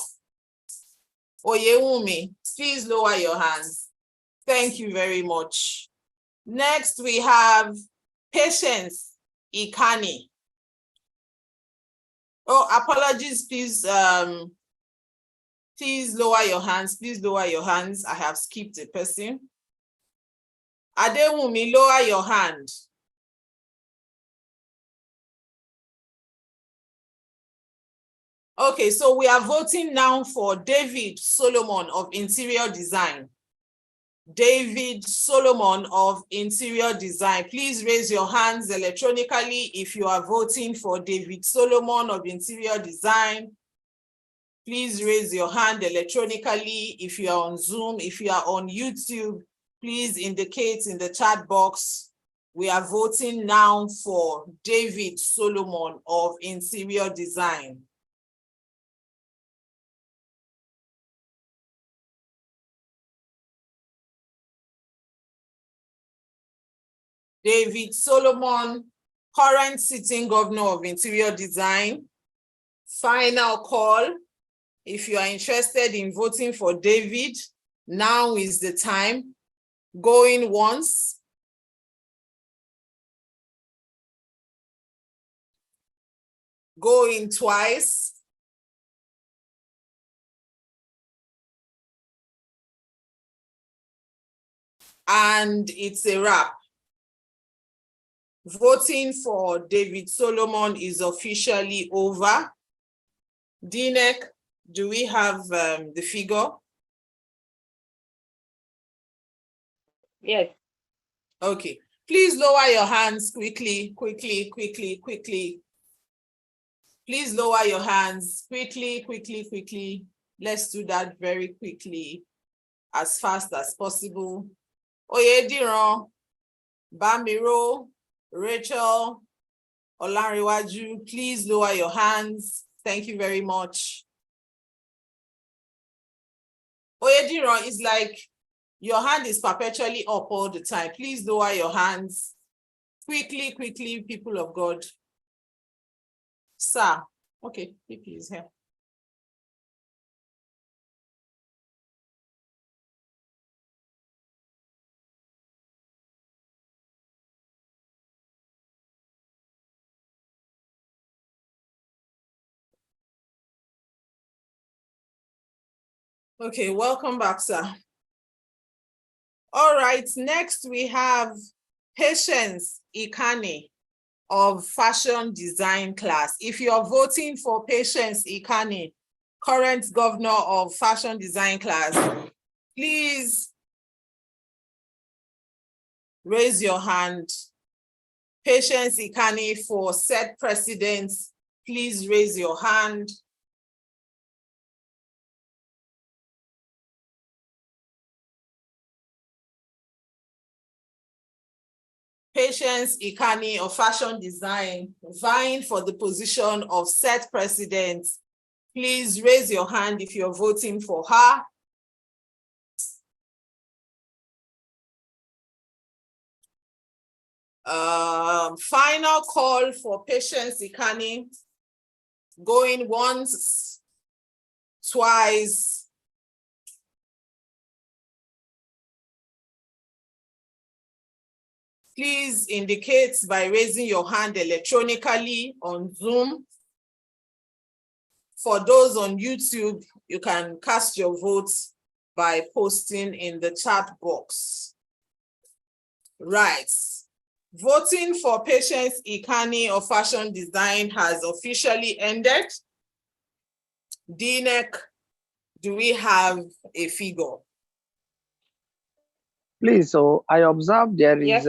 Oyewumi, please lower your hands. Thank you very much. Next, we have Patience Ikani. Oh, apologies, please. Please lower your hands. Please lower your hands. I have skipped a person. Adewumi, lower your hand. Okay, so we are voting now for David Solomon of Interior Design. David Solomon of Interior Design. Please raise your hands electronically if you are voting for David Solomon of Interior Design. Please raise your hand electronically if you are on Zoom. If you are on YouTube, please indicate in the chat box. We are voting now for David Solomon of Interior Design. David Solomon, current sitting governor of Interior Design. Final call. If you are interested in voting for David, now is the time. Going once. Going twice. And it's a wrap. Voting for David Solomon is officially over. DNEC, do we have the figure? Yes. Okay. Please lower your hands quickly, quickly, quickly, quickly. Please lower your hands quickly, quickly, quickly. Let's do that very quickly, as fast as possible. Oyediran, Bamiro, Rachel, Olanrewaju, please lower your hands. Thank you very much. Oyediran is like your hand is perpetually up all the time. Please lower your hands. Quickly, quickly, people of God. Sir, okay, please here. Okay, welcome back, sir. All right, next we have Patience Ikani of Fashion Design class. If you're voting for Patience Ikani, current governor of Fashion Design class, please raise your hand. Patience Ikani for said president, please raise your hand. Patience Ikani of Fashion Design, vying for the position of said president. Please raise your hand if you're voting for her. Final call for Patience Ikani. Going once, twice. Please indicate by raising your hand electronically on Zoom. For those on YouTube, you can cast your votes by posting in the chat box. Right. Voting for Patience Ikani of Fashion Design has officially ended. DNEC, do we have a figure? Please, so I observed there is Yes.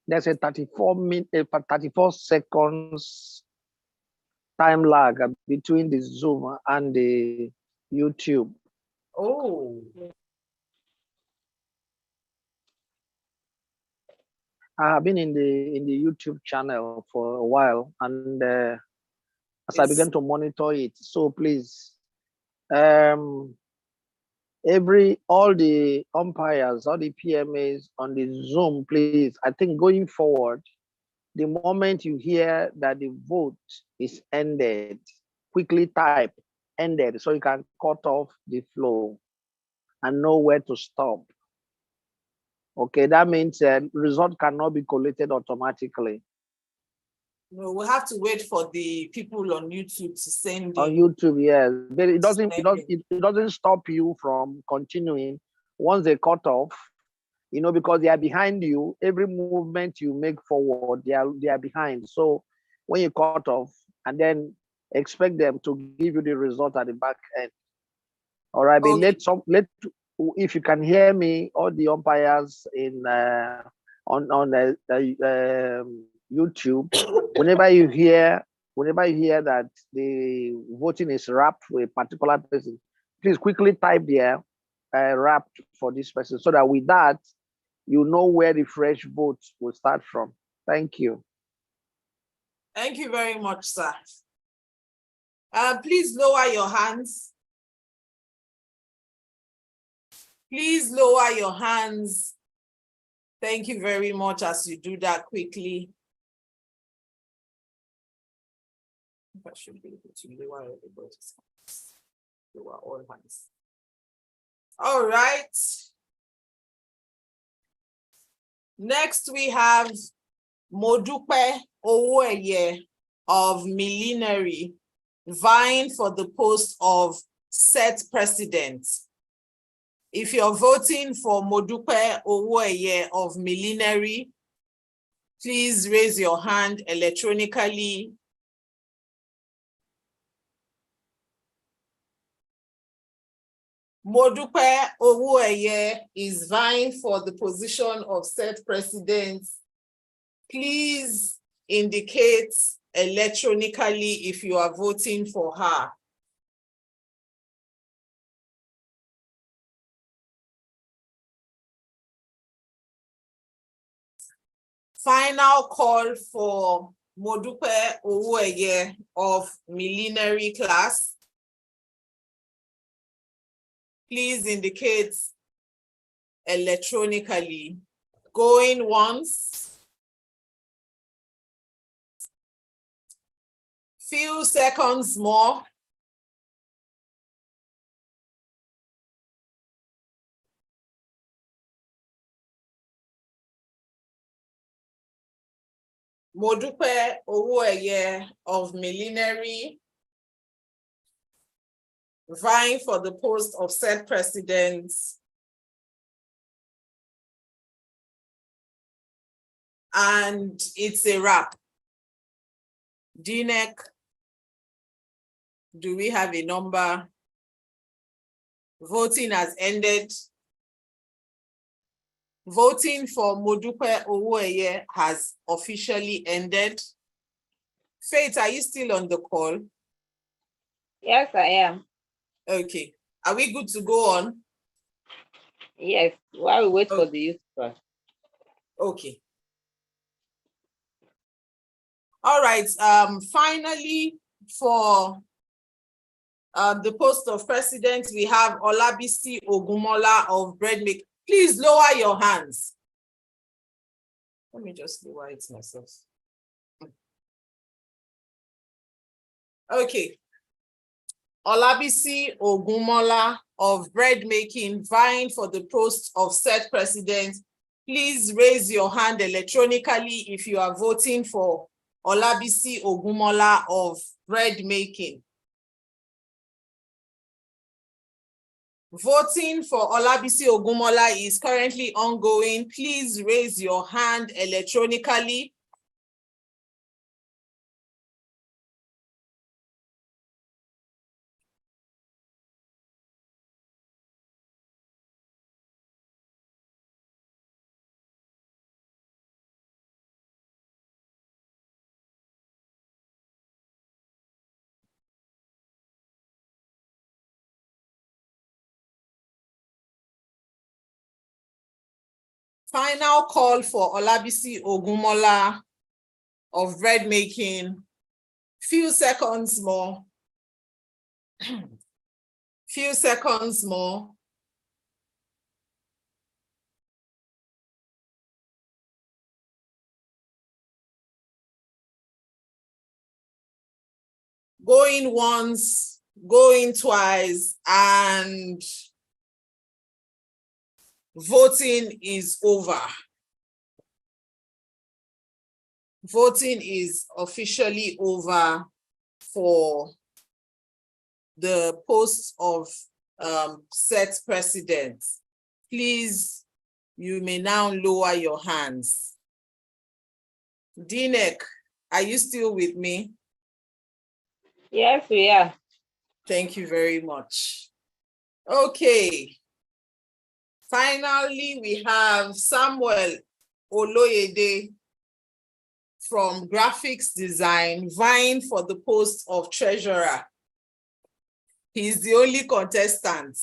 there's a 34 seconds time lag between the Zoom and the YouTube. Oh. I have been in the YouTube channel for a while, and as I began to monitor it, so please, all the umpires, all the PMAs on the Zoom, please. I think going forward, the moment you hear that the vote is ended, quickly type ended so you can cut off the flow and know where to stop. Okay, that means result cannot be collated automatically. No, we have to wait for the people on YouTube to send On in. YouTube, yes, but it doesn't stop you from continuing once they cut off. You know, because they are behind you. Every movement you make forward, they are behind. So when you cut off, and then expect them to give you the result at the back end. All right, but if you can hear me, all the umpires in on YouTube, whenever you hear that the voting is wrapped for a particular person, please quickly type there wrapped for this person, so that with that you know where the fresh votes will start from. Thank you. Thank you very much, sir. Please lower your hands. Please lower your hands. Thank you very much as you do that quickly. I should be able to lower everybody's hands. Lower all hands. All right. Next, we have Modupe Owoeye of Millenary vying for the post of set president. If you're voting for Modupe Owoeye of Millenary, please raise your hand electronically. Modupe Owoeye is vying for the position of set president. Please indicate electronically if you are voting for her. Final call for Modupe Owoeye of Millenary class. Please indicate electronically. Going once. Few seconds more. Modupe Owoeye of Millenary vying for the post of said president. And it's a wrap. DNEC, do we have a number? Voting has ended. Voting for Modupe Owoeye has officially ended. Faith, are you still on the call? Yes, I am. Okay. Are we good to go on? Yes, while we wait for the youth first. Okay. All right. Finally, for the post of president, we have Olabisi Ogunmola of Breadmake. Please lower your hands. Let me just lower it myself. Okay. Olabisi Ogunmola of Bread Making vying for the post of said president. Please raise your hand electronically if you are voting for Olabisi Ogunmola of Bread Making. Voting for Olabisi Ogunmola is currently ongoing. Please raise your hand electronically. Final call for Olabisi Ogunmola of bread making. Few seconds more. Few seconds more. Going once, going twice, and voting is over. Voting is officially over for the post of set president. Please, you may now lower your hands. Dinek, are you still with me? Yes, we are. Thank you very much. Okay. Finally, we have Samuel Oloyede from graphics design vying for the post of treasurer. He's the only contestant.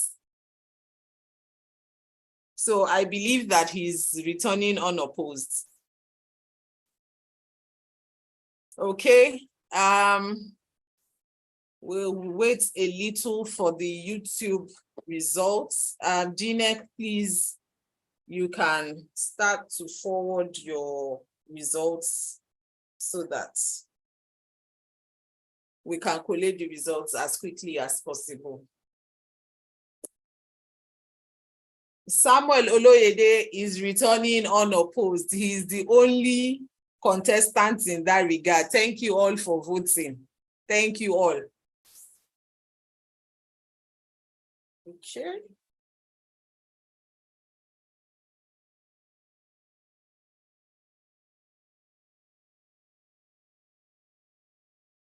So I believe that he's returning unopposed. Okay. We'll wait a little for the YouTube results. Dinek, please, you can start to forward your results so that we can collate the results as quickly as possible. Samuel Oloyede is returning unopposed. He is the only contestant in that regard. Thank you all for voting. Thank you all. Okay.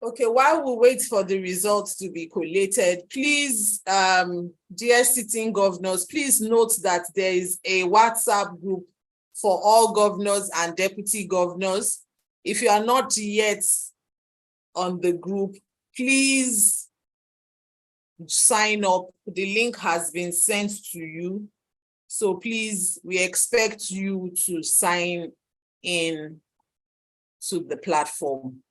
Okay, while we wait for the results to be collated, please, dear sitting governors, please note that there is a WhatsApp group for all governors and deputy governors. If you are not yet on the group, please sign up. The link has been sent to you. So please, we expect you to sign in to the platform.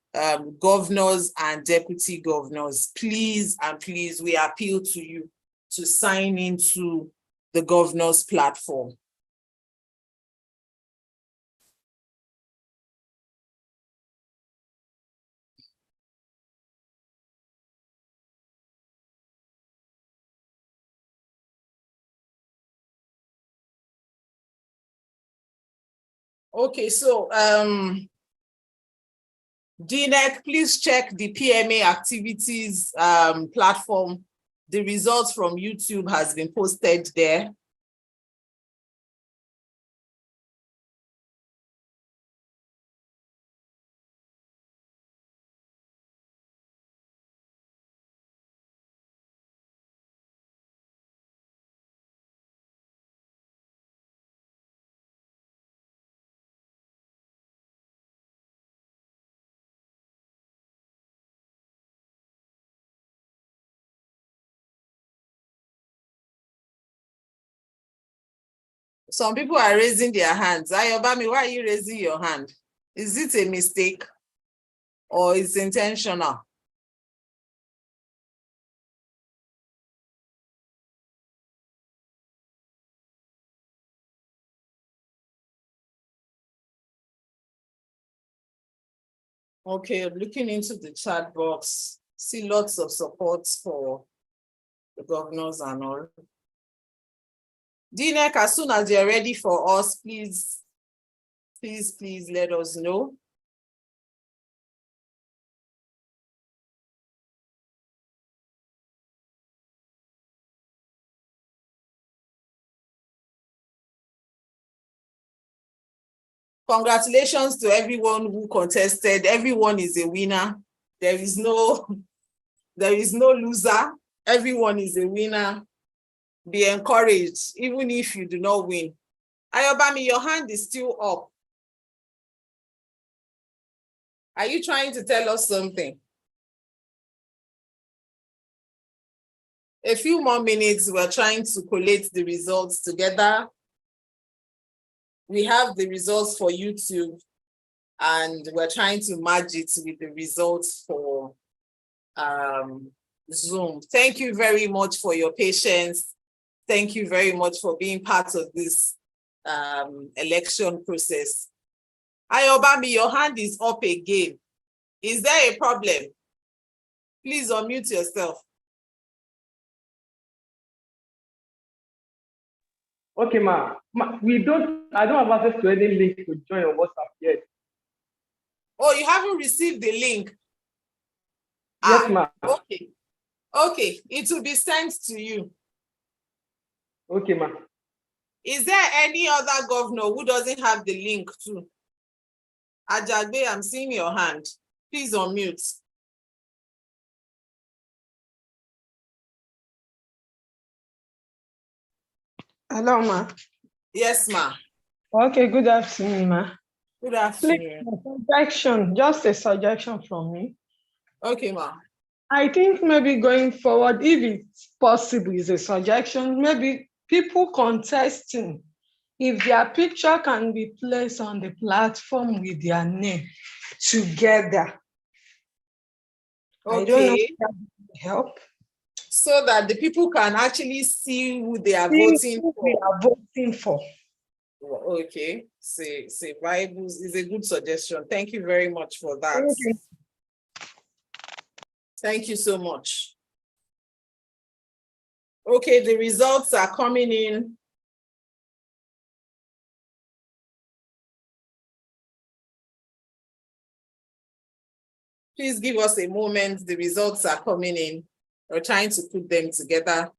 Governors and deputy governors, please and please, we appeal to you to sign into the governors platform. Okay, so DNEC, please check the PMA activities platform. The results from YouTube has been posted there. Some people are raising their hands. Ayobami, why are you raising your hand? Is it a mistake or is it intentional? Okay, looking into the chat box, see lots of support for the governors and all. DNEC, as soon as you're ready for us, please let us know. Congratulations to everyone who contested. Everyone is a winner. There is no loser. Everyone is a winner. Be encouraged, even if you do not win. Ayobami, your hand is still up. Are you trying to tell us something? A few more minutes, we're trying to collate the results together. we have the results for YouTube, and we're trying to merge it with the results for Zoom. Thank you very much for your patience. Thank you very much for being part of this election process. Ayobami, your hand is up again. Is there a problem? Please unmute yourself. Okay, ma. I don't have access to any link to join on WhatsApp yet. Oh, you haven't received the link? Yes, ma. Okay. Okay, it will be sent to you. Okay, ma. Is there any other governor who doesn't have the link too? Ajagbe, I'm seeing your hand. Please unmute. Hello, ma. Yes, ma. Okay, good afternoon, ma. Good afternoon. Suggestion, just a suggestion from me. Okay, ma. I think maybe going forward, if it's possible, is a suggestion, maybe people contesting, if their picture can be placed on the platform with their name together. Okay. I don't know if that will help. So that the people can actually see who they are See voting who for. we are voting for. Okay, say Bibles is a good suggestion. Thank you very much for that. Thank you. Thank you so much. Okay, the results are coming in. Please give us a moment. The results are coming in. We're trying to put them together.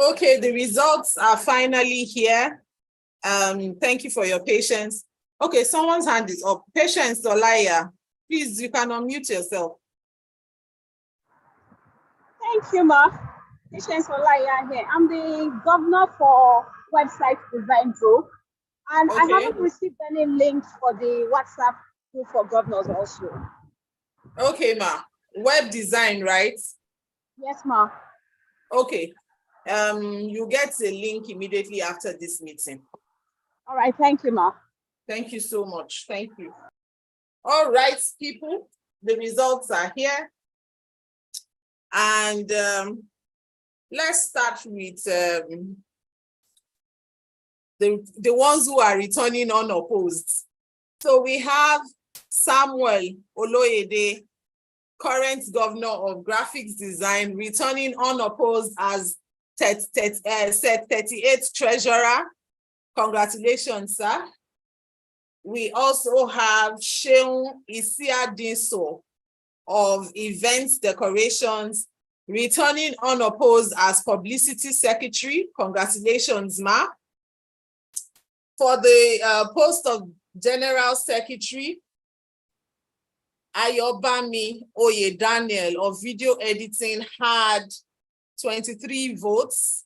Okay, the results are finally here. Thank you for your patience. Okay, someone's hand is up. Patience Olaya, please, you can unmute yourself. Thank you, Ma. Patience Olaya here. I'm the governor for website design group, and I haven't received any links for the WhatsApp group for governors also. Okay, ma. Web design, right? Yes, ma. Okay. You get a link immediately after this meeting. All right, thank you, ma. Thank you so much. Thank you. All right, people, the results are here. And let's start with the ones who are returning unopposed. So we have Samuel Oloyede, current governor of graphics design, returning unopposed as set 38 treasurer. Congratulations, sir. We also have Sheung Isiadinso of events decorations, returning unopposed as publicity secretary. Congratulations, ma. For the post of general secretary, Ayobami Oye Daniel of video editing had 23 votes.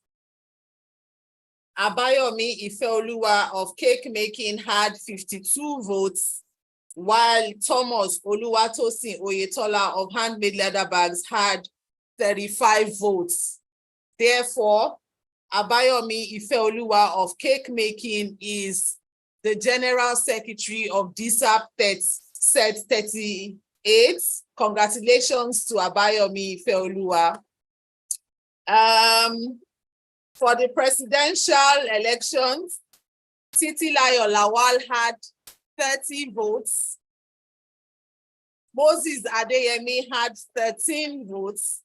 Abayomi Ifeoluwa of cake making had 52 votes, while Thomas Oluwatosin Oyetola of handmade leather bags had 35 votes. Therefore, Abayomi Ifeoluwa of Cake Making is the General Secretary of Dsap set 38. Congratulations to Abayomi Ifeoluwa. For the presidential elections, Titilayo Lawal had 30 votes. Moses Adeyemi had 13 votes.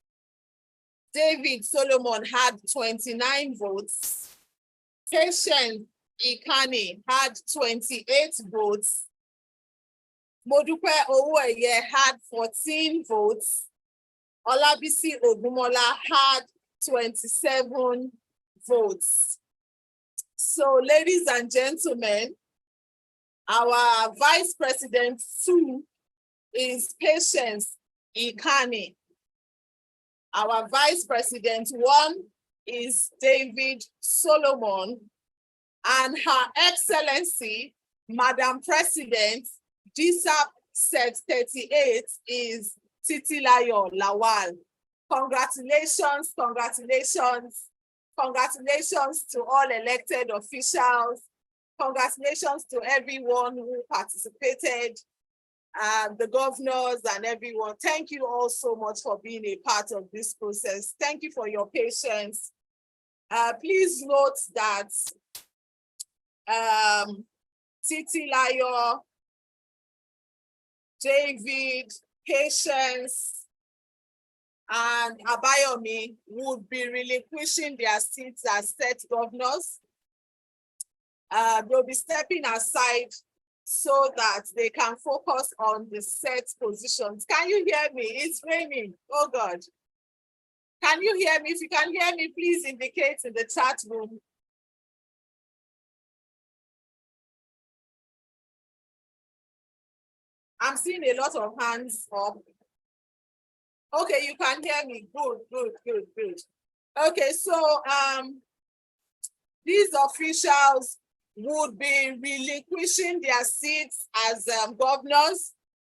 David Solomon had 29 votes. Patience Ikani had 28 votes. Modupe Owóẹ̀yẹ had 14 votes. Olabisi Ogunmola had 27 votes. So, ladies and gentlemen, our Vice President 2 is Patience Ikani. Our Vice President 1 is David Solomon, and Her Excellency, Madam President, Dsap set 38 is Titilayo Lawal. Congratulations, congratulations, congratulations to all elected officials. Congratulations to everyone who participated, the governors and everyone. Thank you all so much for being a part of this process. Thank you for your patience. Please note that Titilayo, David, Patience, and Abayomi would be relinquishing their seats as state governors. They'll be stepping aside so that they can focus on the set positions. Can you hear me? It's raining. Oh God. Can you hear me? If you can hear me, please indicate in the chat room. I'm seeing a lot of hands up. Okay, you can hear me. Good, good, good, good. Okay, so these officials would be relinquishing their seats as governors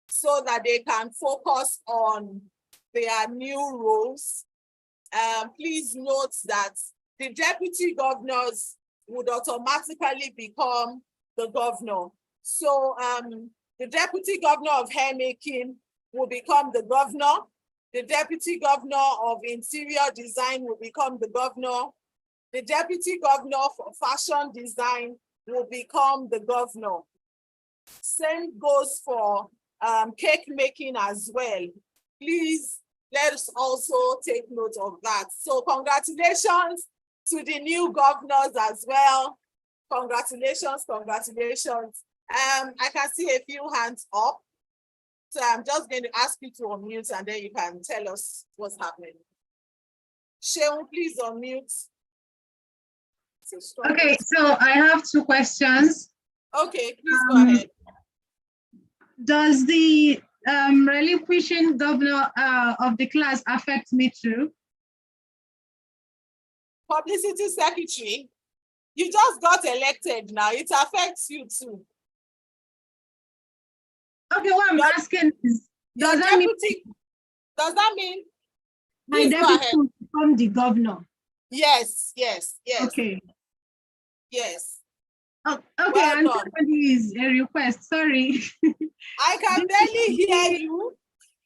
so that they can focus on their new roles. Please note that the deputy governors would automatically become the governor. So the deputy governor of hairmaking will become the governor. The deputy governor of interior design will become the governor. The deputy governor for fashion design will become the governor. Same goes for cake making as well. Please let us also take note of that. So congratulations to the new governors as well. Congratulations, congratulations. I can see a few hands up. So I'm just going to ask you to unmute and then you can tell us what's happening. Sheon, please unmute. Okay, so I have two questions. Okay, please go ahead. Does the relinquishing governor of the class affect me too? Publicity secretary, you just got elected now. It affects you too. Okay, what I'm asking is, does that mean my deputy will become the governor? Yes, yes, yes. Okay. Yes. Oh, okay, well and somebody is a request. Sorry. I can barely hear you.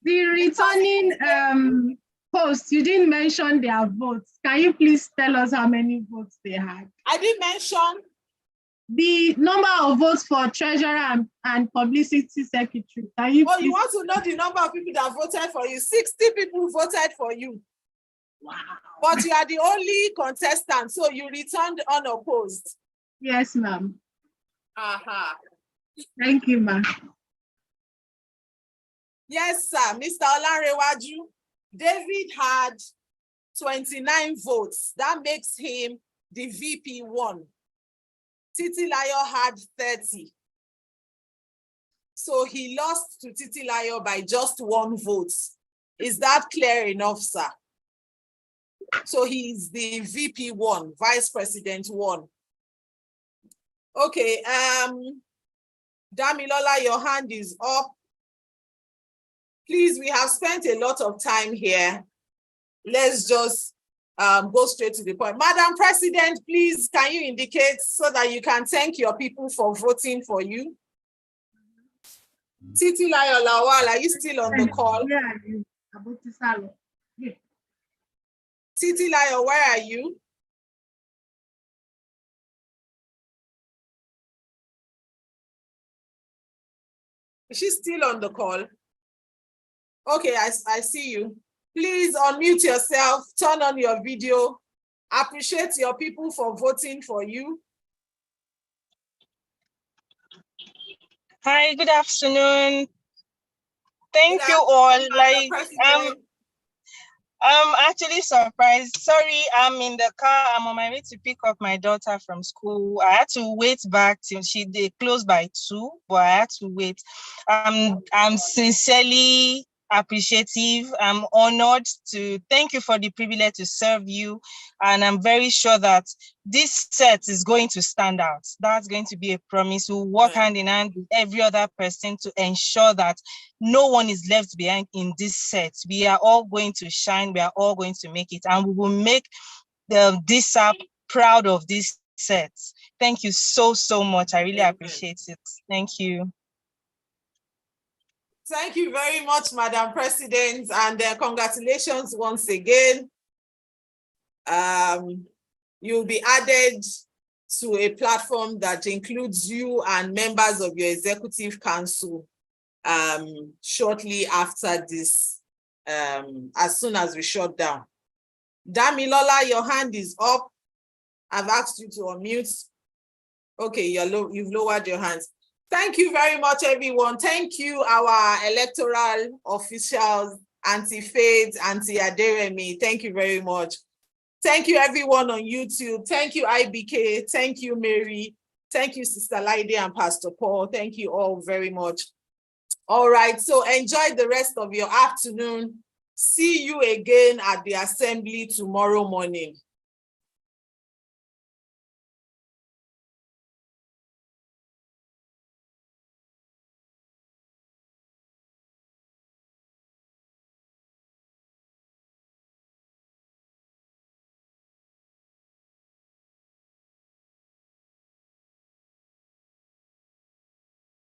The returning post, you didn't mention their votes. Can you please tell us how many votes they had? I didn't mention the number of votes for treasurer and publicity secretary. Can you you want to know the number of people that voted for you? 60 people voted for you. Wow. But you are the only contestant, so you returned unopposed. Yes, ma'am. Thank you, ma'am. Yes, sir. Mr. Olanrewaju, David had 29 votes. That makes him the VP1. Titilayo had 30. So he lost to Titilayo by just 1 vote. Is that clear enough, sir? So he's the VP1, Vice President 1. Okay, Damilola, your hand is up. Please, we have spent a lot of time here. Let's just go straight to the point. Madam President, please, can you indicate so that you can thank your people for voting for you? Titi Layo Lawal, are you still on the call? Where are you? Abotisalo. Yeah. Titi Layo, where are you? Is she still on the call? Okay, I see you. Please unmute yourself, turn on your video. Appreciate your people for voting for you. Hi, good afternoon. Thank you all. Like, I'm actually surprised. Sorry, I'm in the car. I'm on my way to pick up my daughter from school. I had to wait back till they closed by 2, but I had to wait. I'm sincerely appreciative. I'm honored to thank you for the privilege to serve you. And I'm very sure that this set is going to stand out. That's going to be a promise. We'll work hand in hand with every other person to ensure that no one is left behind in this set. We are all going to shine. We are all going to make it. And we will make the Dsap proud of this set. Thank you so, so much. I really appreciate it. Thank you. Thank you very much, Madam President, and congratulations once again. You'll be added to a platform that includes you and members of your executive council shortly after this, as soon as we shut down. Damilola, your hand is up. I've asked you to unmute. Okay, you've lowered your hands. Thank you very much, everyone. Thank you, our electoral officials, Auntie Faith, Auntie Aderemi. Thank you very much. Thank you, everyone on YouTube. Thank you, IBK. Thank you, Mary. Thank you, Sister Laide and Pastor Paul. Thank you all very much. All right, so enjoy the rest of your afternoon. See you again at the assembly tomorrow morning.